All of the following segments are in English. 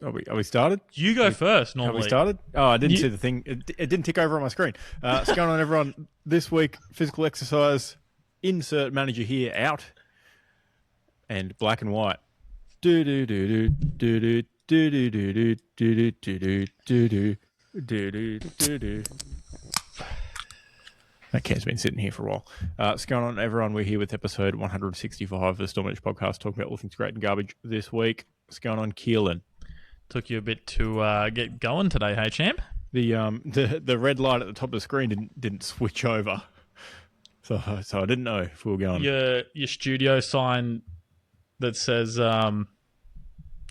Are we started? You go first, Have normally. we started? Oh, I didn't see the thing. It didn't tick over on my screen. What's going on, everyone? This week, physical exercise. Insert manager here out. And black and white. Do do do do do do do do do do do do do do do do do. That cat's been sitting here for a while. What's going on, everyone? We're here with episode 165 of the Stormin The Beach podcast, talking about all things great and garbage this week. What's going on, Keelan? Took you a bit to get going today, hey, champ? The red light at the top of the screen didn't switch over, so I didn't know if we were going. Your studio sign that says on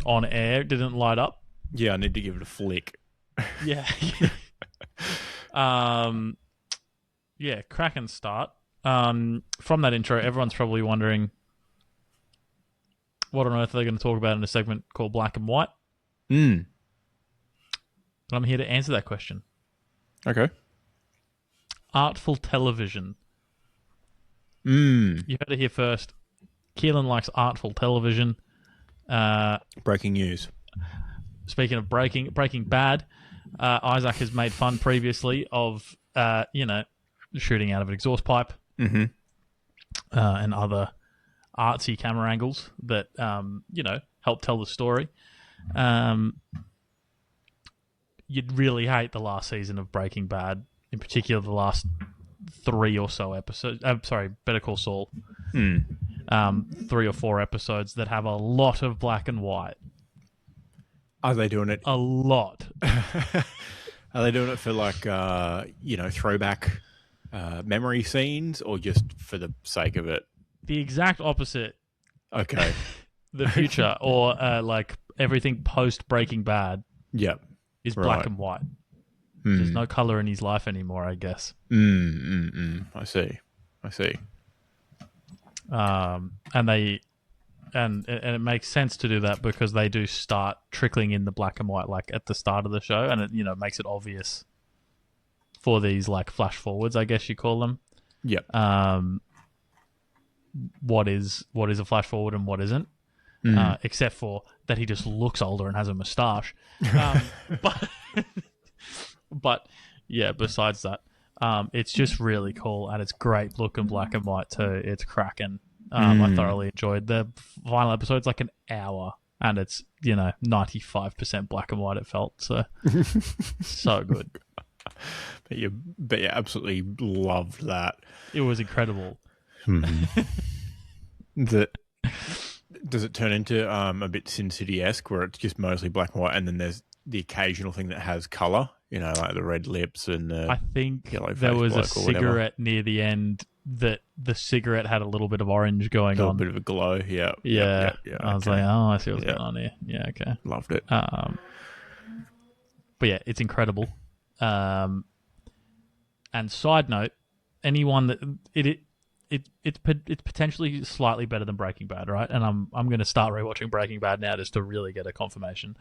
air didn't light up. Yeah, I need to give it a flick. Yeah. Yeah, cracking start. From that intro, everyone's probably wondering what on earth are they going to talk about in a segment called Black and White? But I'm here to answer that question. Okay. Artful television. You heard it here first. Keelan likes artful television. Breaking news. Speaking of Breaking Bad, Isaac has made fun previously of, shooting out of an exhaust pipe and other artsy camera angles that, help tell the story. You'd really hate the last season of Breaking Bad, in particular the last 3 or so episodes. Better Call Saul. 3 or 4 episodes that have a lot of black and white. Are they doing it? A lot. Are they doing it for throwback memory scenes, or just for the sake of it? The exact opposite. Okay. The future, or everything post Breaking Bad. Yep. Is black and white. There's no color in his life anymore, I guess. I see. And it makes sense to do that because they do start trickling in the black and white at the start of the show, and it makes it obvious for these flash forwards, I guess you call them. Yep. What is a flash forward and what isn't. Except for that he just looks older and has a moustache. But yeah, besides that, it's just really cool, and it's great looking black and white too. It's cracking. I thoroughly enjoyed the final episode. It's like an hour, and it's 95% black and white. It felt so good. But you absolutely loved that. It was incredible. Does it turn into a bit Sin City-esque, where it's just mostly black and white, and then there's the occasional thing that has colour, like the red lips and the I think yellow there was a cigarette near the end that the cigarette had a little bit of orange going on. A bit of a glow, yeah. Yeah. Yep, I was like, oh, I see what's going on here. Yeah, okay. Loved it. But yeah, it's incredible. And side note, anyone that it's potentially slightly better than Breaking Bad, right? And I'm going to start rewatching Breaking Bad now just to really get a confirmation.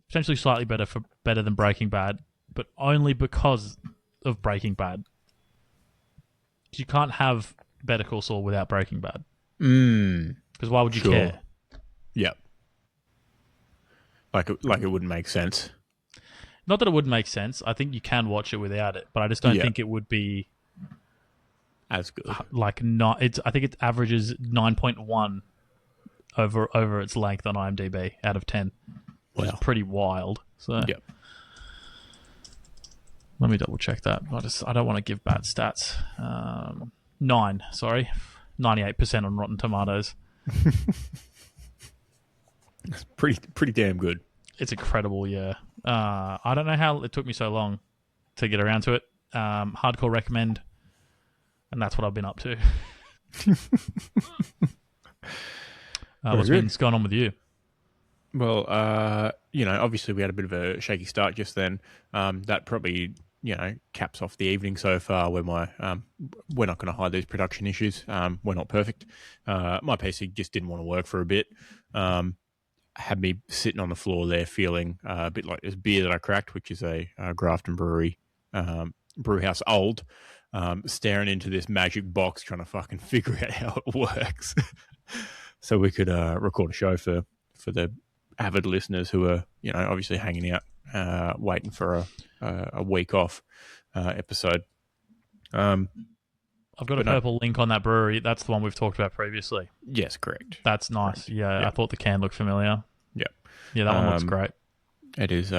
Potentially slightly better than Breaking Bad, but only because of Breaking Bad. You can't have Better Call Saul without Breaking Bad. Because why would you care? Yep. Like it wouldn't make sense. Not that it wouldn't make sense. I think you can watch it without it, but I just don't think it would be as good. I think it averages 9.1 over its length on IMDb out of 10. Which is pretty wild. So yep. Let me double check that. I don't want to give bad stats. 98% on Rotten Tomatoes. That's pretty damn good. It's incredible, yeah. I don't know how it took me so long to get around to it. Hardcore recommend, and that's what I've been up to. What's going on with you? Well, obviously we had a bit of a shaky start just then. That probably, caps off the evening so far where we're not going to hide these production issues. We're not perfect. My PC just didn't want to work for a bit. Had me sitting on the floor there feeling a bit like this beer that I cracked, which is a Grafton Brewery Brewhouse Old, staring into this magic box trying to fucking figure out how it works. So we could record a show for the avid listeners who are, obviously hanging out, waiting for a week off episode. I've got a But no, purple link on that brewery. That's the one we've talked about previously. yes, correct. That's nice. Correct. Yeah, Yeah, I thought the can looked familiar. yeah. Yeah, that one looks great. It is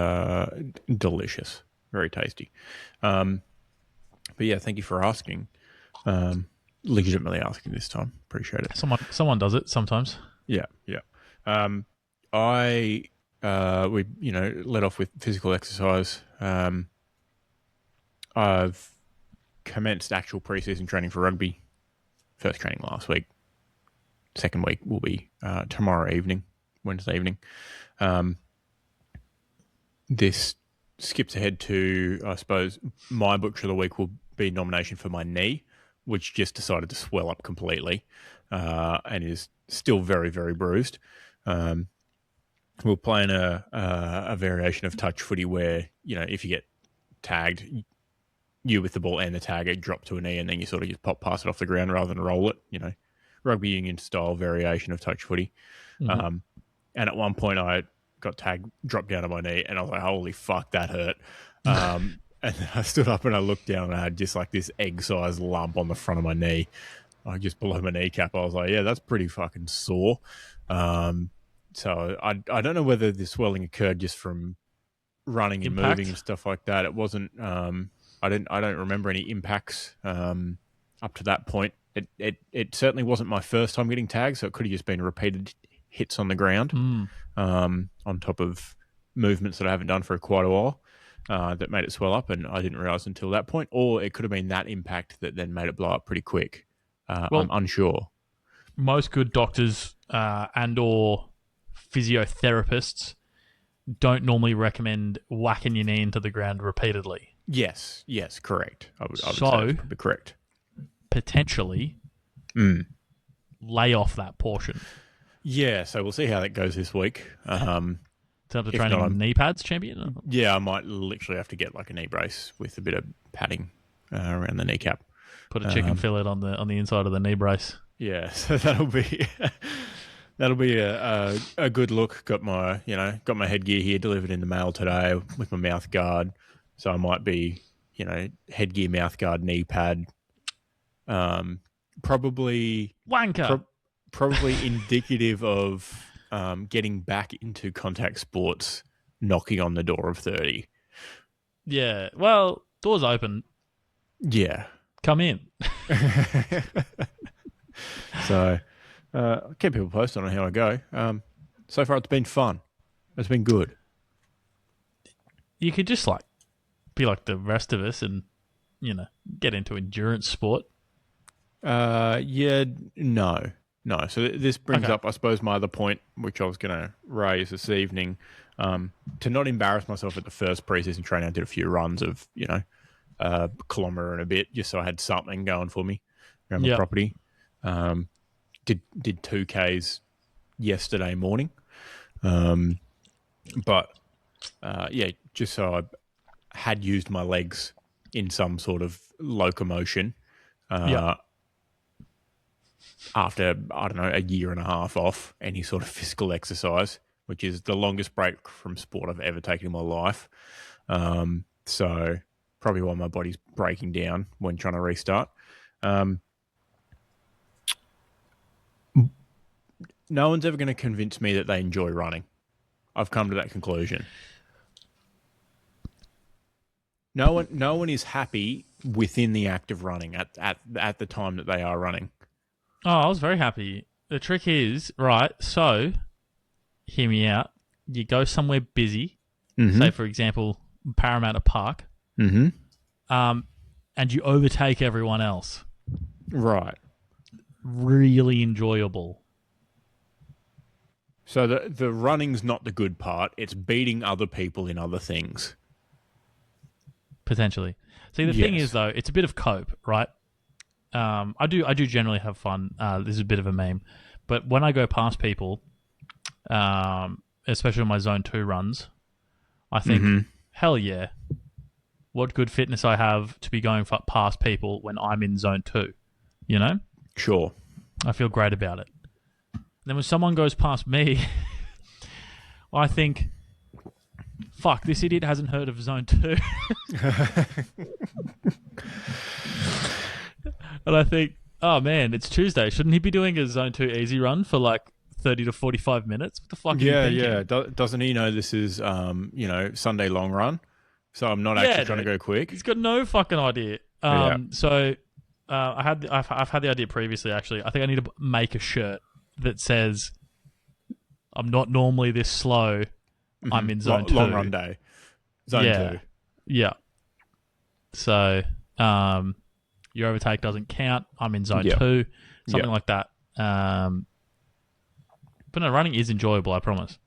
delicious, very tasty. But yeah, thank you for asking. Legitimately asking this time. Appreciate it. Someone does it sometimes. Yeah, yeah. I we led off with physical exercise. I've commenced actual preseason training for rugby. First training last week. Second week will be tomorrow evening, Wednesday evening. This skips ahead to, I suppose, my butcher of the week will be nomination for my knee, which just decided to swell up completely and is still very, very bruised. We're playing a variation of touch footy where, if you get tagged, you with the ball and the tag, it drop to a knee and then you sort of just pop past it off the ground rather than roll it, rugby union style variation of touch footy. Mm-hmm. And at one point I got tagged, dropped down on my knee, and I was like, holy fuck, that hurt. And then I stood up and I looked down and I had just like this egg-sized lump on the front of my knee, like just below my kneecap. I was like, yeah, that's pretty fucking sore. So I don't know whether the swelling occurred just from running and moving and stuff like that. It wasn't. I don't remember any impacts up to that point. It certainly wasn't my first time getting tagged, so it could have just been repeated hits on the ground on top of movements that I haven't done for quite a while that made it swell up, and I didn't realise until that point. Or it could have been that impact that then made it blow up pretty quick. I'm unsure. Most good doctors and or physiotherapists don't normally recommend whacking your knee into the ground repeatedly. Yes, correct. I would say that's probably correct. Potentially lay off that portion. Yeah, so we'll see how that goes this week. After training on knee pads, champion? Yeah, I might literally have to get like a knee brace with a bit of padding around the kneecap. Put a chicken fillet on the inside of the knee brace. Yeah, so that'll be a good look. Got my headgear here delivered in the mail today with my mouth guard. So I might be, headgear, mouth guard, knee pad. Probably wanker. Probably indicative of getting back into contact sports, knocking on the door of 30. Yeah, well, doors open. Yeah. Come in. So, keep people posted on how I go. So far, it's been fun. It's been good. You could just be like the rest of us and, get into endurance sport. Yeah, no. So this brings up, I suppose, my other point, which I was going to raise this evening, to not embarrass myself at the first preseason training. I did a few runs of, a kilometre and a bit, just so I had something going for me around the property. Did 2Ks yesterday morning. But just so I had used my legs in some sort of locomotion. After, I don't know, a year and a half off any sort of physical exercise, which is the longest break from sport I've ever taken in my life. So probably why my body's breaking down when trying to restart. No one's ever going to convince me that they enjoy running. I've come to that conclusion. No one is happy within the act of running at the time that they are running. Oh, I was very happy. The trick is, right, so, hear me out. You go somewhere busy, say, for example, Parramatta Park, and you overtake everyone else. Right. Really enjoyable. So the running's not the good part. It's beating other people in other things. Potentially. See, the thing is, though, it's a bit of cope, right? I do generally have fun. This is a bit of a meme, but when I go past people, especially on my Zone 2 runs, I think, hell yeah, what good fitness I have to be going past people when I'm in Zone 2, Sure. I feel great about it. Then when someone goes past me, I think, fuck, this idiot hasn't heard of Zone 2. And I think, oh man, it's Tuesday. Shouldn't he be doing a Zone 2 easy run for like 30 to 45 minutes? What the fuck are you thinking? Doesn't he know this is, Sunday long run? So I'm not actually trying to go quick. He's got no fucking idea. So I've had the idea previously. Actually, I think I need to make a shirt that says, "I'm not normally this slow. I'm in Zone 2. Long run day. Zone 2. Yeah. So, your overtake doesn't count. I'm in Zone 2. Something like that. But no, running is enjoyable, I promise.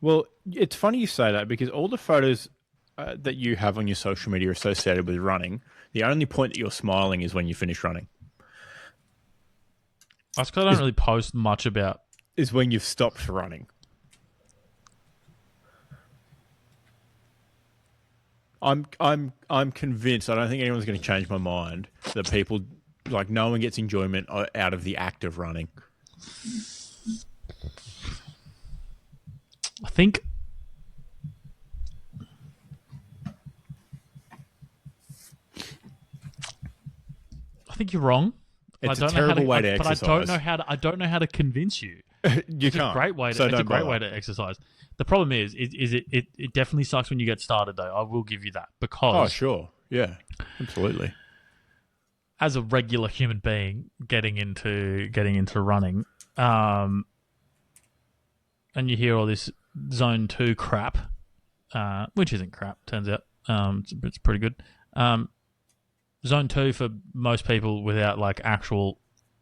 Well, it's funny you say that because all the photos that you have on your social media associated with running, the only point that you're smiling is when you finish running. That's because I don't really post much about... Is when you've stopped running. I'm convinced, I don't think anyone's going to change my mind, that people, like, no one gets enjoyment out of the act of running. I think you're wrong. It's a terrible way to exercise. But I don't know how to convince you. You can't. It's a great way to exercise. The problem is it definitely sucks when you get started, though. I will give you that, because oh sure, yeah, absolutely. As a regular human being getting into running, and you hear all this Zone 2 crap, which isn't crap, turns out. It's pretty good. Zone 2 for most people without like actual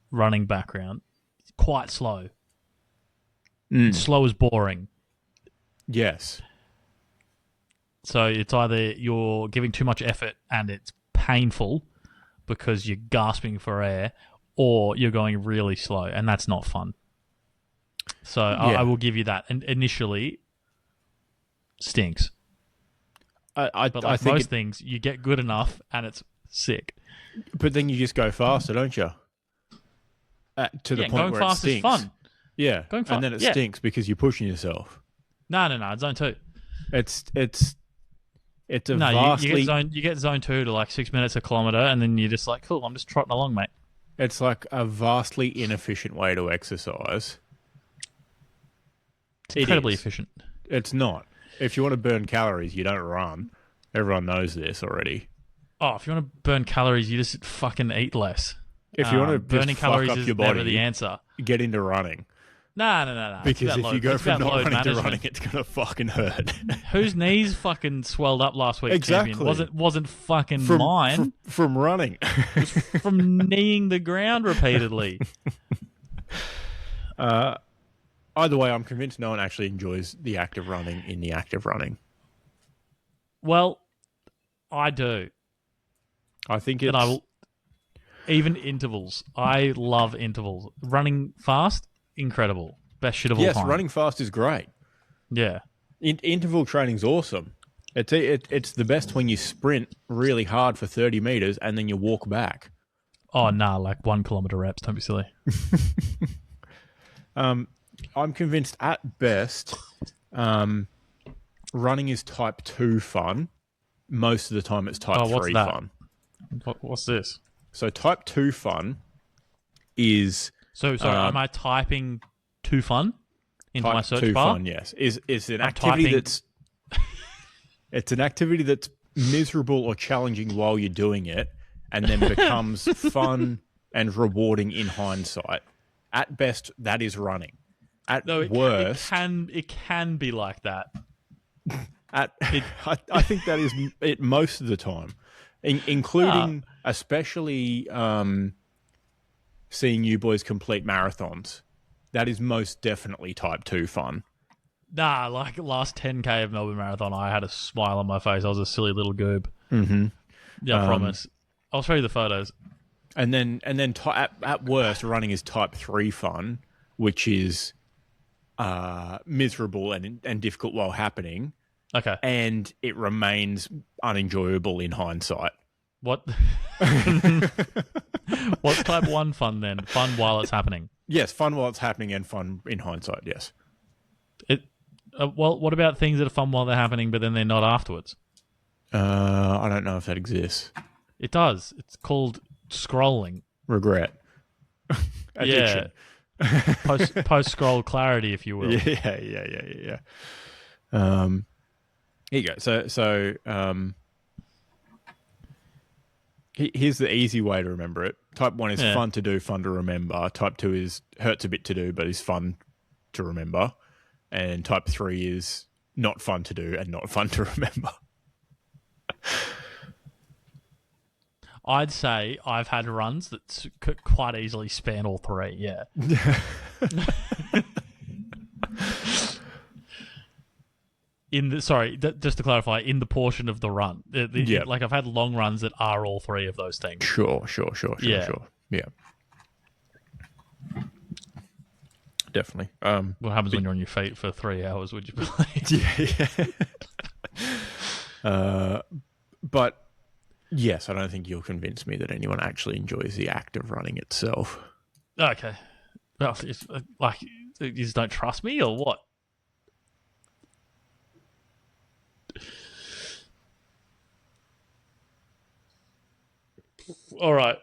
running background, is quite slow. Slow is boring. Yes. So it's either you're giving too much effort and it's painful because you're gasping for air, or you're going really slow, and that's not fun. So I will give you that. And initially, stinks. But I think most things, you get good enough and it's sick. But then you just go faster, don't you? To the point where it stinks. Going fast is fun. Yeah, and then it stinks because you're pushing yourself. No, Zone 2. It's a vastly... You get Zone 2 to like 6 minutes a kilometre, and then you're just like, cool, I'm just trotting along, mate. It's like a vastly inefficient way to exercise. It's incredibly efficient. It's not. If you want to burn calories, you don't run. Everyone knows this already. Oh, if you want to burn calories, you just fucking eat less. If you want to burning calories is never the answer. Get into running. No. Because if you go from not running to running, it's gonna fucking hurt. Whose knees fucking swelled up last week? Exactly. Champion? Wasn't fucking mine. From running. It was from kneeing the ground repeatedly. Either way, I'm convinced no one actually enjoys the act of running in the act of running. Well, I do. I think it's... Even intervals. I love intervals. Running fast, incredible. Best shit of all time. Yes, running fast is great. Yeah. Interval training's awesome. It's the best when you sprint really hard for 30 meters and then you walk back. Oh, nah, like 1 kilometer reps. Don't be silly. I'm convinced at best running is type 2 fun. Most of the time it's type 3 fun. What's this? So type 2 fun is... So am I typing 2 fun into my search type 2 bar? fun, yes. Is an activity that's... It's an activity that's miserable or challenging while you're doing it, and then becomes fun and rewarding in hindsight. At best, that is running. At worst... It can be like that. I think that is it most of the time. Including especially seeing you boys complete marathons. That is most definitely type 2 fun. Nah, like last 10K of Melbourne Marathon, I had a smile on my face. I was a silly little goob. Mm-hmm. Yeah, I promise. I'll show you the photos. And then at worst, running is type 3 fun, which is miserable and difficult while happening. Okay. And it remains unenjoyable in hindsight. What? What's type 1 fun then? Fun while it's happening? Yes, fun while it's happening and fun in hindsight, yes. Well, what about things that are fun while they're happening, but then they're not afterwards? I don't know if that exists. It does. It's called scrolling. Regret. Yeah, Addiction. post scroll clarity, if you will. Yeah. Here you go. Here's the easy way to remember it. Type 1 is Yeah. fun to do, fun to remember. Type 2 is hurts a bit to do, but is fun to remember. And type 3 is not fun to do and not fun to remember. I'd say I've had runs that could quite easily span all three. Yeah. Just to clarify, in the portion of the run, Yeah. like I've had long runs that are all three of those things. Sure. Yeah. Yeah. Definitely. What happens when you're on your feet for 3 hours? Would you believe? Yeah. But yes, I don't think you'll convince me that anyone actually enjoys the act of running itself. Okay. Well, like, you just don't trust me or what? All right.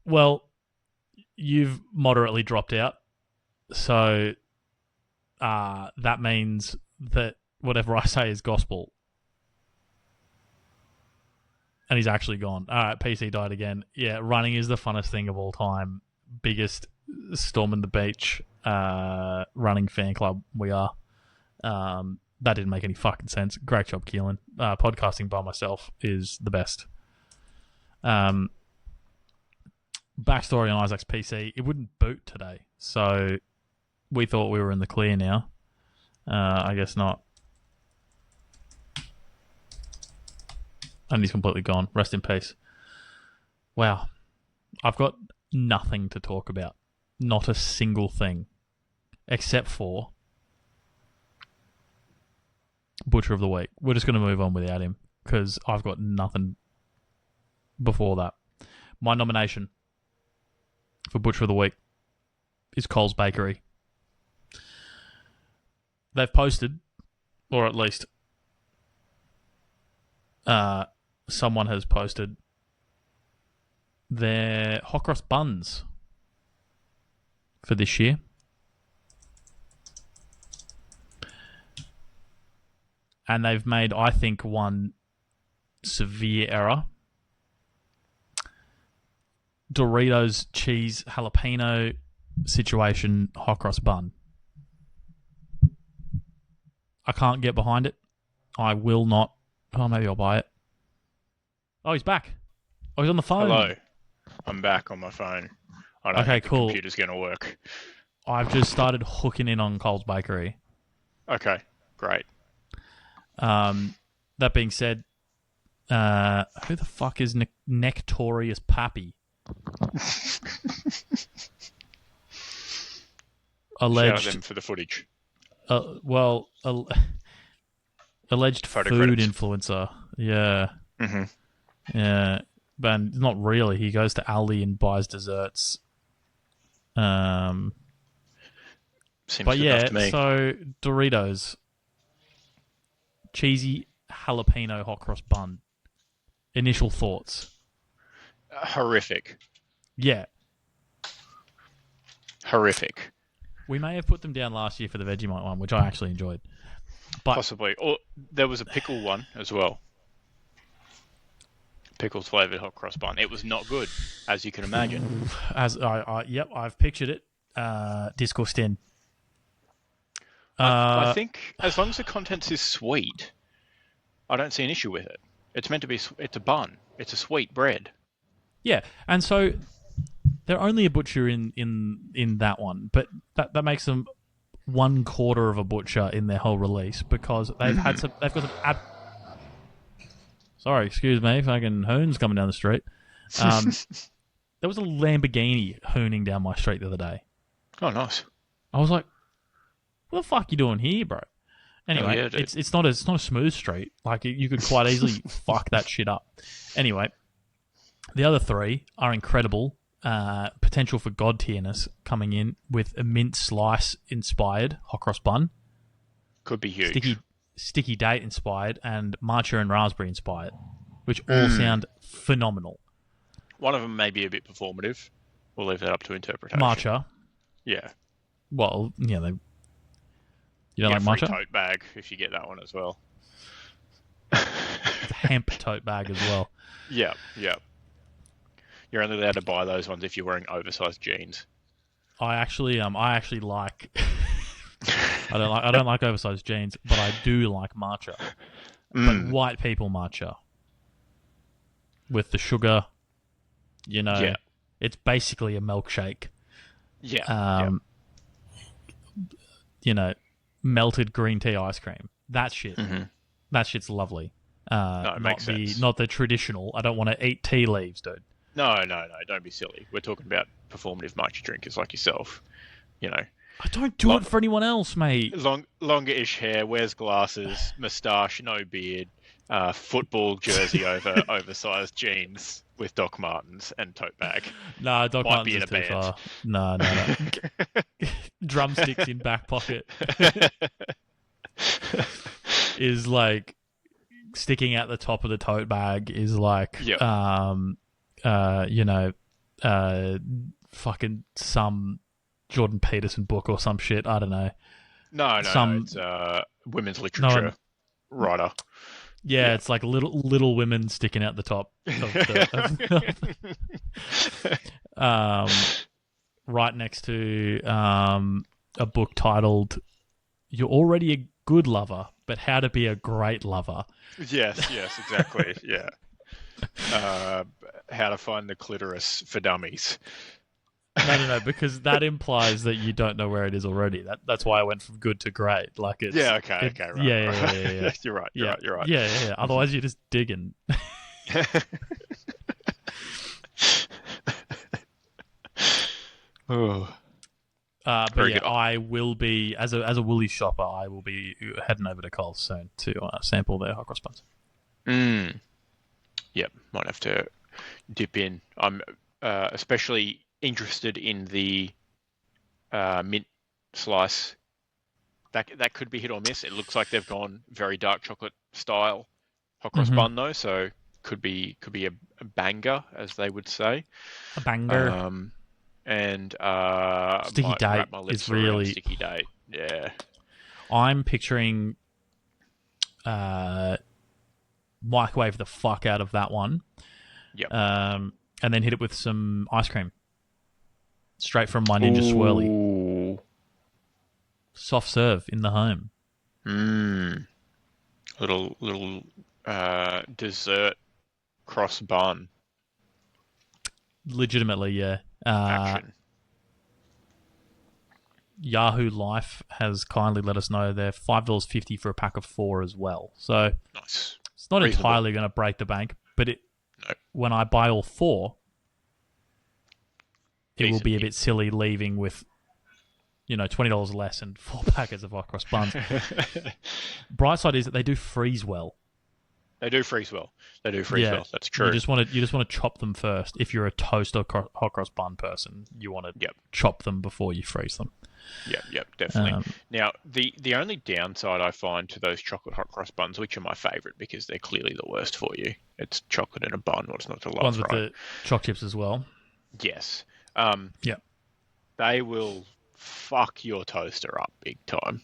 Well, you've moderately dropped out, so that means that whatever I say is gospel. And he's actually gone. All right, PC died again. Yeah, running is the funnest thing of all time. Biggest Stormin The Beach running fan club we are. That didn't make any fucking sense. Great job, Keelan. Podcasting by myself is the best. Backstory on Isaac's PC, it wouldn't boot today, so we thought we were in the clear now. I guess not. And he's completely gone. Rest in peace. Wow. I've got nothing to talk about. Not a single thing. Except for Butcher of the Week. We're just going to move on without him because I've got nothing before that. My nomination for Butcher of the Week is Coles Bakery. They've posted, or at least someone has posted their hot cross buns for this year. And they've made, I think, one severe error. Doritos cheese jalapeno situation hot cross bun. I can't get behind it. I will not. Oh, maybe I'll buy it. Oh, he's back. Oh, he's on the phone. Hello. I'm back on my phone. I don't think cool. the computer's going to work. I've just started hooking in on Coles Bakery. Okay, great. That being said, who the fuck is Nectorious Pappy? Alleged. Shout out them for the footage. Alleged Photo food credits. influencer. Yeah. Mm-hmm. Yeah. But not really. He goes to Aldi and buys desserts. Seems But good yeah, enough to me. so Doritos. Cheesy jalapeno hot cross bun. Initial thoughts. Horrific. Yeah. Horrific. We may have put them down last year for the Vegemite one, which I actually enjoyed. But Possibly. Or there was a pickle one as well. Pickles flavoured hot cross bun. It was not good, as you can imagine. Yep, I've pictured it. Discussed in. I think as long as the contents is sweet, I don't see an issue with it. It's meant to be. It's a bun. It's a sweet bread. Yeah, and so they're only a butcher in that one, but that makes them 1/4 of a butcher in their whole release because they've got some. Sorry, excuse me, fucking hoons coming down the street. There was a Lamborghini hooning down my street the other day. Oh, nice. I was like, "What the fuck you doing here, bro?" Anyway, yeah, dude. it's not a smooth street. Like you could quite easily fuck that shit up. Anyway, the other three are incredible. Potential for god tierness coming in with a mint slice inspired hot cross bun. Could be huge. Sticky Date inspired and matcha and raspberry inspired, which all sound phenomenal. One of them may be a bit performative. We'll leave that up to interpretation. Matcha. Yeah. Well, yeah, you don't Get like a free matcha? tote bag if you get that one as well. It's a hemp tote bag as well. Yeah. You're only allowed to buy those ones if you're wearing oversized jeans. I actually like. I don't like oversized jeans, but I do like matcha. But white people matcha with the sugar, it's basically a milkshake. Yeah. Melted green tea ice cream. That shit. Mm-hmm. That shit's lovely. No, it makes sense. Not the traditional. I don't want to eat tea leaves, dude. No. Don't be silly. We're talking about performative matcha drinkers like yourself. I don't do it for anyone else, mate. Longer-ish hair, wears glasses, moustache, no beard, football jersey over oversized jeans with Doc Martens and tote bag. No, Doc Might Martens be in is a too band. far. No. Drumsticks in back pocket is like sticking out the top of the tote bag is like, Yep. fucking some Jordan Peterson book or some shit. I don't know. No, it's women's literature writer. Yeah, it's like little women sticking out the top of right next to a book titled "You're Already a Good Lover, but How to Be a Great Lover." Yes, exactly. Yeah. How to find the clitoris for dummies. No, because that implies that you don't know where it is already. That's why I went from good to great. Like it's Okay, right. Yeah. You're right. Yeah. Otherwise, you're just digging. Oh. But Very yeah, good. I will be as a Woolies shopper. I will be heading over to Coles soon to sample their hot cross buns. Yep, might have to dip in. I'm especially interested in the mint slice. That could be hit or miss. It looks like they've gone very dark chocolate style hot cross bun though, so could be a banger, as they would say. A banger. And Sticky might Date wrap my lips is around really Sticky Date. Yeah. I'm picturing microwave the fuck out of that one. Yep. And then hit it with some ice cream. Straight from my Ninja Swirly. Ooh. Soft serve in the home. Little dessert cross bun Legitimately, yeah. action. Yahoo Life has kindly let us know they're $5.50 for a pack of 4 as well. So Nice. it's not Reasonable. entirely going to break the bank, but No. when I buy all 4, it will Decent. be a bit silly leaving with, $20 less and 4 packets of hot cross buns. Bright side is that they do freeze well. They do freeze well. That's true. You just want to chop them first. If you're a toast or hot cross bun person, you want to chop them before you freeze them. Yep, definitely. Now, the only downside I find to those chocolate hot cross buns, which are my favourite because they're clearly the worst for you, it's chocolate in a bun. What's not to love, Ones with right? the choc chips as well. Yes. Yeah. They will fuck your toaster up big time.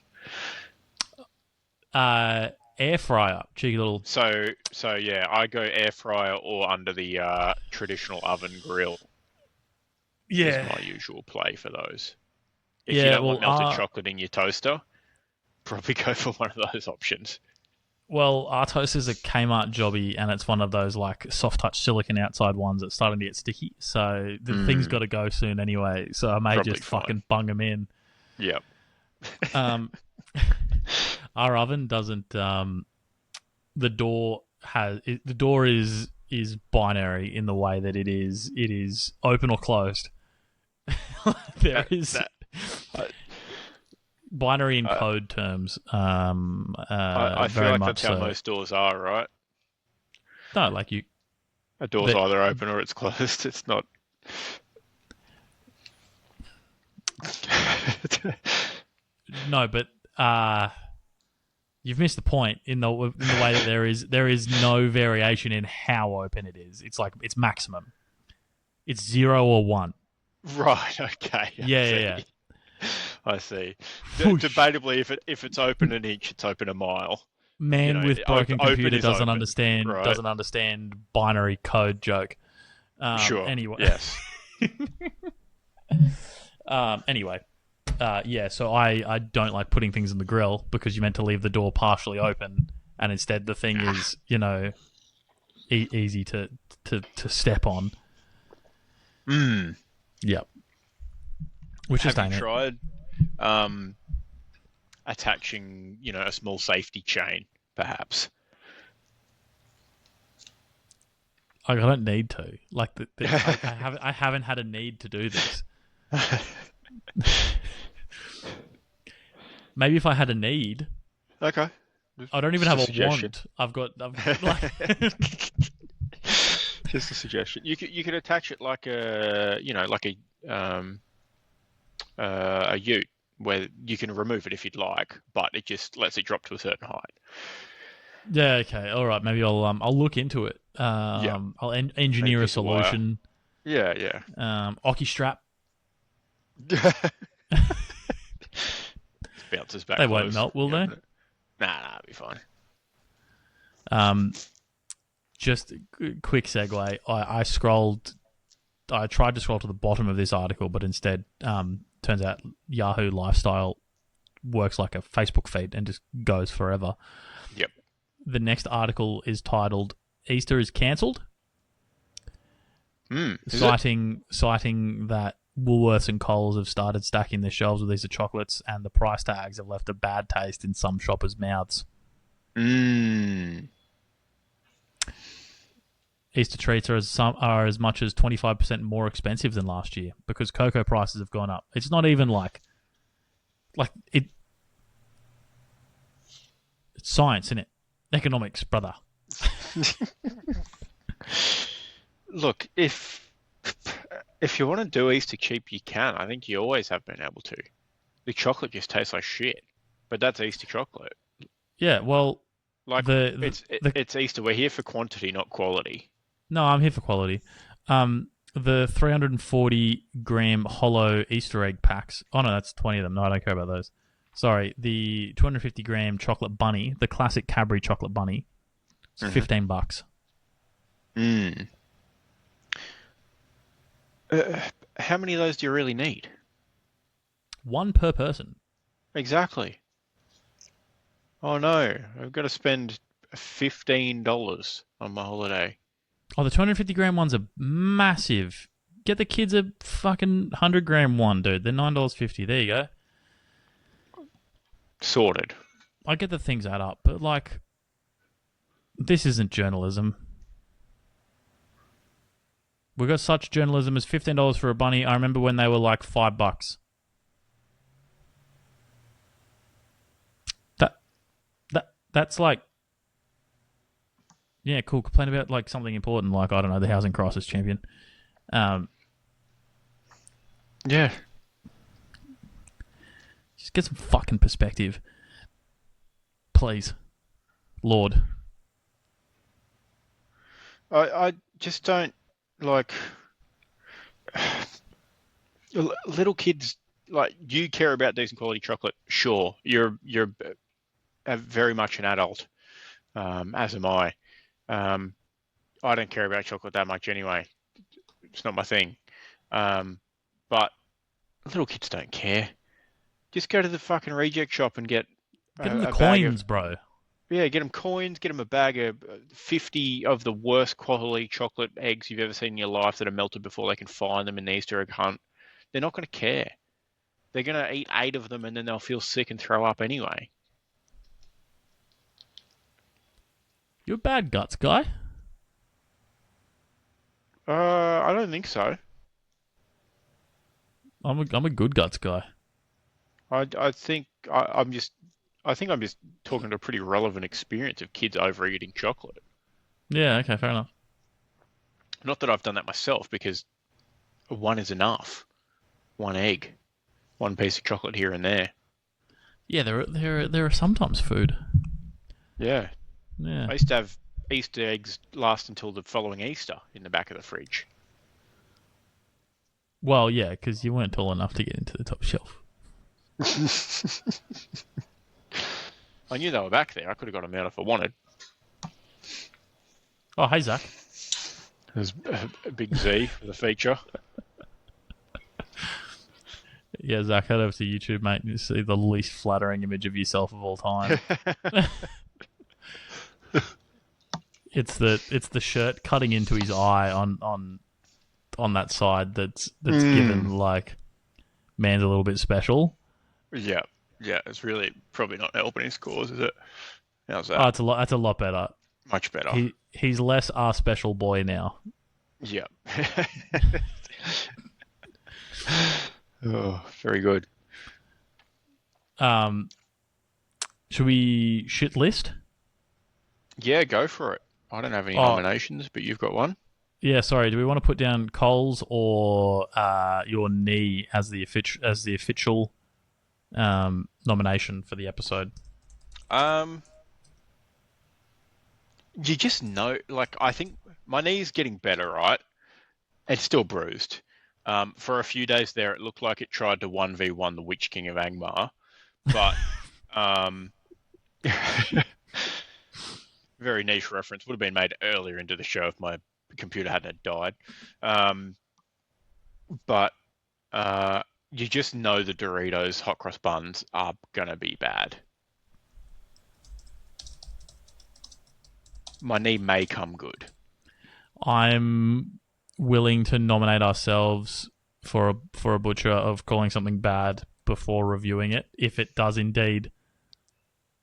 Air fryer, cheeky little. So yeah, I go air fryer or under the traditional oven grill. Yeah. Is my usual play for those. If you don't want melted chocolate in your toaster, probably go for one of those options. Well, our toast is a Kmart jobby, and it's one of those like soft touch silicon outside ones that's starting to get sticky. So the thing's got to go soon anyway. So I may Probably just fine. fucking bung them in. Yep. Our oven doesn't. The door is binary in the way that it is open or closed. There is binary in code terms. I feel very like much that's how so. most doors are, right? No, like you. A door's either open or it's closed. It's not. No, but You've missed the point in the way that there is no variation in how open it is. It's like it's maximum. It's 0 or 1. Right. Okay. Yeah, yeah, yeah. I see. Whoosh. Debatably, if it's open an inch, it's open a mile. Man with broken Open computer is open, right? doesn't understand binary code joke. Sure. Anyway, Yes. anyway, yeah. So I don't like putting things in the grill because you're meant to leave the door partially open, and instead the thing is easy to step on. Yep. Which just Have ain't you it. tried attaching, a small safety chain, perhaps? I don't need to. Like, I haven't had a need to do this. Maybe if I had a need, Okay. I don't even Just have a a suggestion. want. I've got like, Just a suggestion. You could attach it like a ute where you can remove it if you'd like, but it just lets it drop to a certain height. yeah, okay, all right. Maybe I'll look into it. Yeah. I'll Maybe engineer a piece of wire. solution. Yeah. Oki strap. Bounces back. They close. won't melt, will they? Nah, it'll be fine. Just a quick segue. I scrolled. I tried to scroll to the bottom of this article, but instead, turns out Yahoo Lifestyle works like a Facebook feed and just goes forever. Yep. The next article is titled "Easter is cancelled," citing that Woolworths and Coles have started stacking their shelves with Easter chocolates, and the price tags have left a bad taste in some shoppers' mouths. Easter treats are as much as 25% more expensive than last year because cocoa prices have gone up. It's not even like it. It's science, isn't it? Economics, brother. Look, if you want to do Easter cheap, you can. I think you always have been able to. The chocolate just tastes like shit, but that's Easter chocolate. Yeah, well, Like it's Easter. We're here for quantity, not quality. No, I'm here for quality. The 340-gram hollow Easter egg packs. Oh no, that's 20 of them. No, I don't care about those. Sorry, the 250-gram chocolate bunny, the classic Cadbury chocolate bunny, it's $15. How many of those do you really need? One per person. Exactly. Oh no, I've got to spend $15 on my holiday. Oh, the 250-gram ones are massive. Get the kids a fucking 100-gram one, dude. They're $9.50. There you go. Sorted. I get the things add up, but like, this isn't journalism. We got such journalism as $15 for a bunny. I remember when they were like $5. That's like, yeah, cool. Complain about like something important, like I don't know, the housing crisis champion. Yeah. Just get some fucking perspective, please, Lord. I just don't like little kids. Like, you care about decent quality chocolate. Sure, you're very much an adult, as am I. I don't care about chocolate that much anyway. It's not my thing. But little kids don't care. Just go to the fucking reject shop and get Get them the a bag coins, of, bro. yeah, get them coins, get them a bag of 50 of the worst quality chocolate eggs you've ever seen in your life that are melted before they can find them in the Easter egg hunt. They're not going to care. They're going to eat 8 of them and then they'll feel sick and throw up anyway. You're a bad guts guy. I don't think so. I'm a good guts guy. I think I'm just talking to a pretty relevant experience of kids overeating chocolate. Yeah, okay, fair enough. Not that I've done that myself, because one is enough. One egg, one piece of chocolate here and there. Yeah, there are sometimes food. Yeah. Yeah. I used to have Easter eggs last until the following Easter in the back of the fridge. Well, yeah, because you weren't tall enough to get into the top shelf. I knew they were back there. I could have got them out if I wanted. Oh, hey, Zach. There's a big Z for the feature. Yeah, Zach, head over to YouTube, mate, and you see the least flattering image of yourself of all time. It's the shirt cutting into his eye on that side that's given like man's a little bit special. Yeah. Yeah, it's really probably not helping his cause, is it? How's Oh, that? it's a lot. That's a lot better. Much better. He's less our special boy now. Yeah. Oh, very good. Should we shit list? Yeah, go for it. I don't have any Oh, nominations, but you've got one. yeah. Sorry. Do we want to put down Coles or your knee as the official nomination for the episode? Um, you just know, like, I think my knee's getting better, right? It's still bruised. For a few days there, it looked like it tried to 1v1 the Witch King of Angmar, but um, very niche reference. Would have been made earlier into the show if my computer hadn't died. Um, but you just know the Doritos hot cross buns are gonna be bad. My knee may come good. I'm willing to nominate ourselves for a butcher of calling something bad before reviewing it, if it does indeed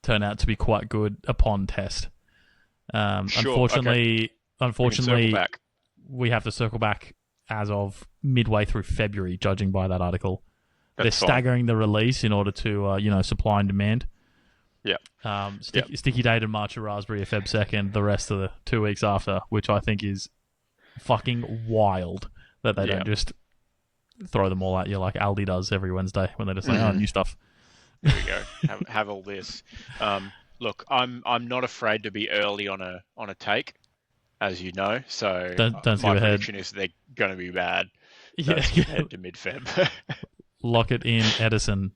turn out to be quite good upon test. Sure. Okay. Unfortunately, Back. we have to circle back as of midway through February, judging by that article. They're staggering the release in order to, supply and demand. Yeah. Sticky date in March of Raspberry, Feb 2nd, the rest of the 2 weeks after, which I think is fucking wild that they don't just throw them all at you like Aldi does every Wednesday when they're just like, oh, new stuff. There we go. Have all this. Look, I'm not afraid to be early on a take, as you know. So don't my prediction is they're going to be bad. So head to mid-Feb. Lock it in, Edison.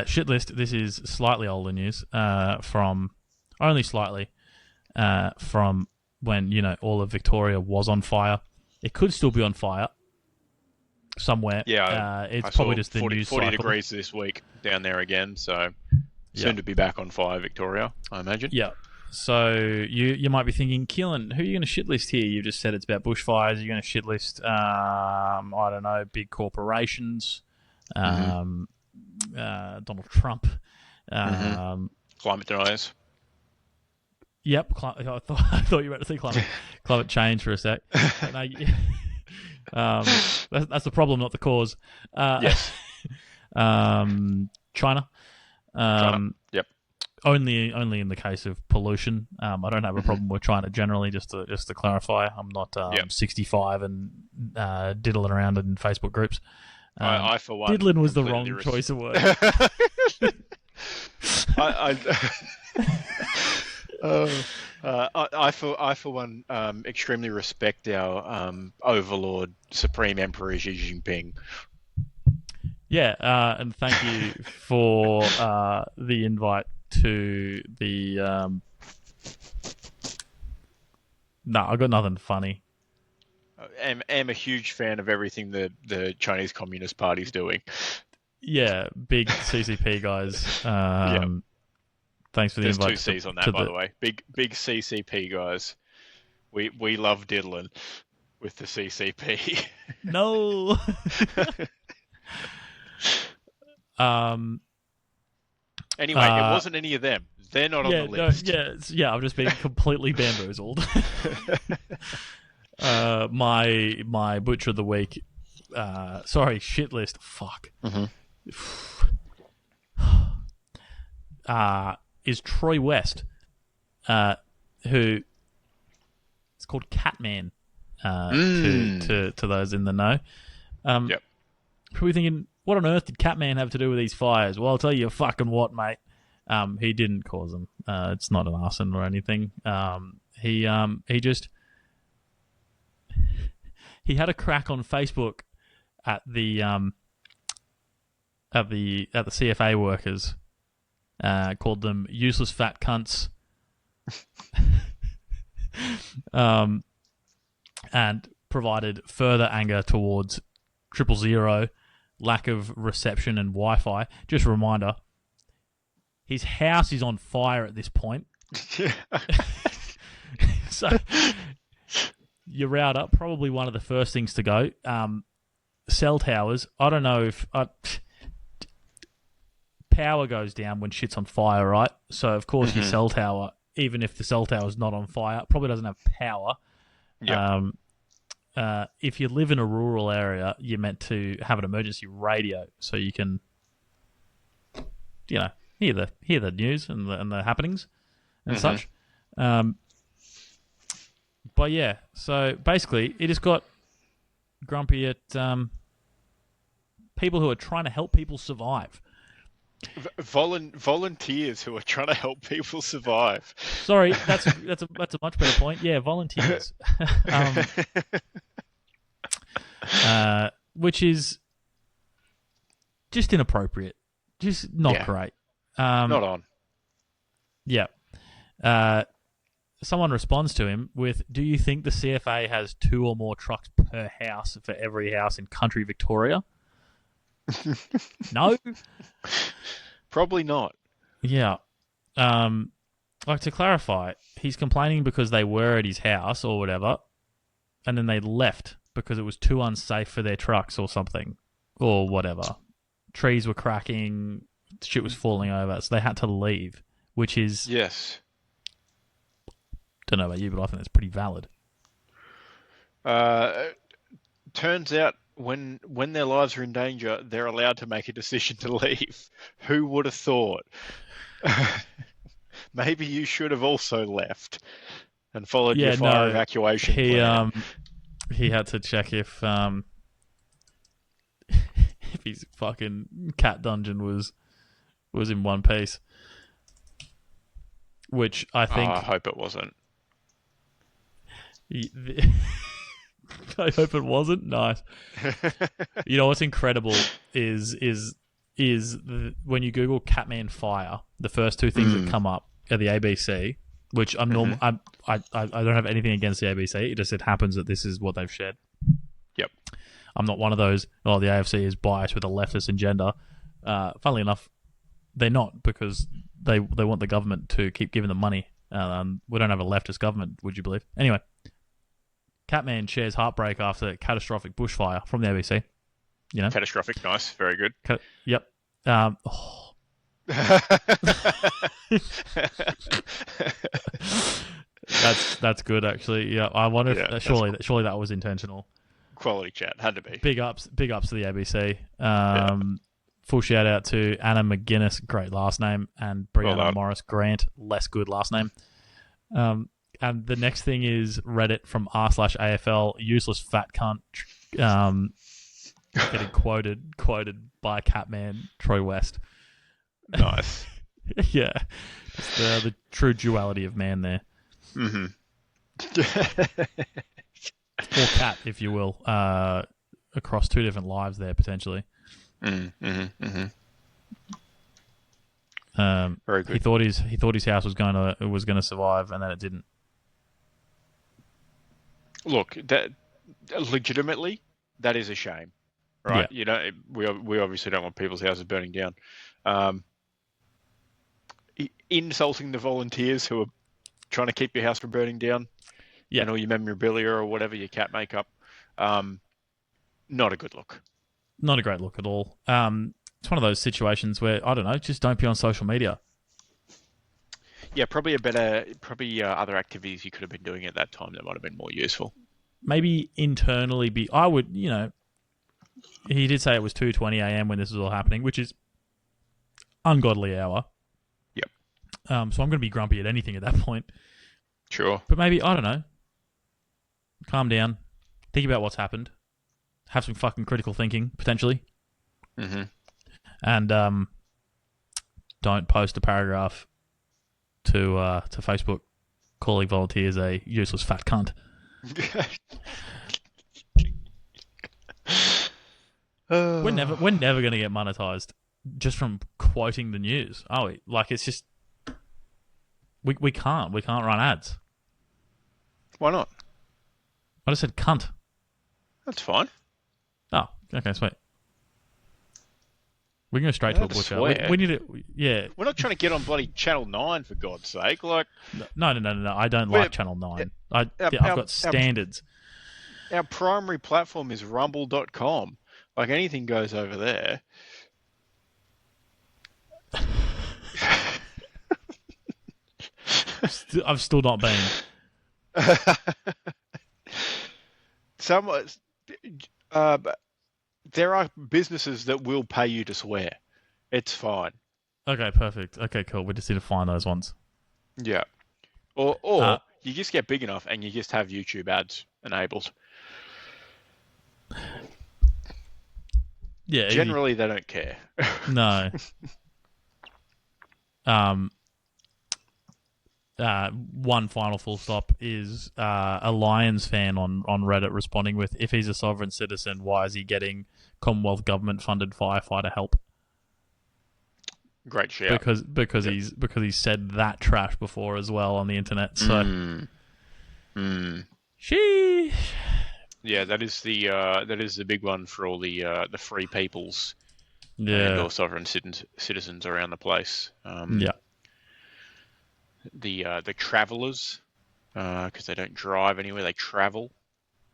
Shit list. This is slightly older news. From only slightly. From when all of Victoria was on fire. It could still be on fire somewhere. Yeah, it's probably just the 40 news cycle. degrees this week down there again, so soon to be back on fire, Victoria, I imagine. Yeah. So you might be thinking, Keelan, who are you going to shit list here? You've just said it's about bushfires. You're going to shit list, I don't know, big corporations, Donald Trump, climate deniers. Yep, I thought you were about to say climate change for a sec. No, that's the problem, not the cause. Yes. China. Yep. Only in the case of pollution. I don't have a problem with China generally. Just to clarify, I'm not 65 and diddling around in Facebook groups. I for one, diddling was the wrong choice of word. I for one extremely respect our overlord, Supreme Emperor Xi Jinping. Yeah, and thank you for the invite to the. No, I got nothing funny. I'm a huge fan of everything the Chinese Communist Party's doing. Yeah, big CCP guys. Thanks for the invite. There's two C's on that, by the way. Big CCP guys. We love diddling with the CCP. No. Anyway, it wasn't any of them. They're not on the list. I've just been completely bamboozled. My butcher of the week. Shit list. Fuck. Is Troy West, who it's called Catman. To those in the know. Yep. Probably thinking, what on earth did Catman have to do with these fires? Well, I'll tell you fucking what, mate. He didn't cause them. It's not an arson or anything. He had a crack on Facebook at the CFA workers. Called them useless fat cunts. And provided further anger towards 000, lack of reception and Wi-Fi. Just a reminder, his house is on fire at this point. So your router, probably one of the first things to go. Cell towers, I don't know if... power goes down when shit's on fire, right? So, of course, your cell tower, even if the cell tower is not on fire, probably doesn't have power. Yep. If you live in a rural area, you're meant to have an emergency radio so you can, hear the news and the happenings and such. But yeah, so basically, it has got grumpy at people who are trying to help people survive. Volunteers who are trying to help people survive. Sorry, that's a much better point. Yeah, volunteers, which is just inappropriate, just not great. Not on. Yeah. Someone responds to him with, "Do you think the CFA has 2 or more trucks per house for every house in country Victoria?" No. Probably not. Yeah. Like, to clarify, he's complaining because they were at his house or whatever, and then they left because it was too unsafe for their trucks or something, or whatever. Trees were cracking, shit was falling over, so they had to leave, which is... Yes. Don't know about you, but I think that's pretty valid. Turns out when their lives are in danger, they're allowed to make a decision to leave. Who would have thought? Maybe you should have also left and followed your fire evacuation plan. He had to check if his fucking cat dungeon was in one piece, which I think. I hope it wasn't. I hope it wasn't. Nice. You know what's incredible is when you Google Catman Fire, the first 2 things that come up are the ABC, which I'm normal. I don't have anything against the ABC. It happens that this is what they've shared. Yep. I'm not one of those. Oh, the AFC is biased with a leftist agenda. Funnily enough, they're not, because they want the government to keep giving them money. We don't have a leftist government, would you believe? Anyway. Catman shares heartbreak after catastrophic bushfire from the ABC. You know, catastrophic, nice, very good. Yep. That's good, actually. Yeah, I wonder if surely that was intentional. Quality chat, had to be. Big ups to the ABC. Full shout out to Anna McGuinness, great last name, and Brianna Morris Grant, less good last name. And the next thing is Reddit from r/AFL, useless fat cunt, getting quoted by Catman Troy West. Nice. Yeah. It's the true duality of man there. Mm-hmm. Or cat, if you will, across 2 different lives there, potentially. Mm-hmm. Very good. He thought his house was going to survive, and then it didn't. Look, that legitimately, that is a shame, right? Yeah. You know, we obviously don't want people's houses burning down. Insulting the volunteers who are trying to keep your house from burning down, and all your memorabilia or whatever, your cat makeup, not a good look. Not a great look at all. It's one of those situations where, I don't know, just don't be on social media. Yeah, probably other activities you could have been doing at that time that might have been more useful. Maybe internally I would, he did say it was 2:20 a.m. when this was all happening, which is ungodly hour. Yep. So I'm going to be grumpy at anything at that point. Sure. But maybe, I don't know, calm down, think about what's happened, have some fucking critical thinking, potentially. Mm-hmm. And don't post a paragraph to Facebook calling volunteers a useless fat cunt. We're never going to get monetized just from quoting the news, are we? Like, it's just we can't run ads. Why not? I just said cunt. That's fine. Oh, okay, sweet. We can go straight We're to a allowed to butcher. swear. We need to, yeah. We're not trying to get on bloody Channel 9, for God's sake. Like, No. I don't like Channel 9. I've got standards. Our primary platform is rumble.com. Like, anything goes over there. I've still not been. There are businesses that will pay you to swear. It's fine. Okay, perfect. Okay, cool. We just need to find those ones. Yeah. Or you just get big enough and you just have YouTube ads enabled. Yeah. Generally, they don't care. No. One final full stop is a Lions fan on Reddit responding with, if he's a sovereign citizen, why is he getting Commonwealth government funded firefighter help? Great shout. Because he's said that trash before as well on the internet. So, sheesh. Yeah, that is the big one for all the free peoples Yeah. and all sovereign citizens around the place. Yeah. The travellers, because they don't drive anywhere, they travel,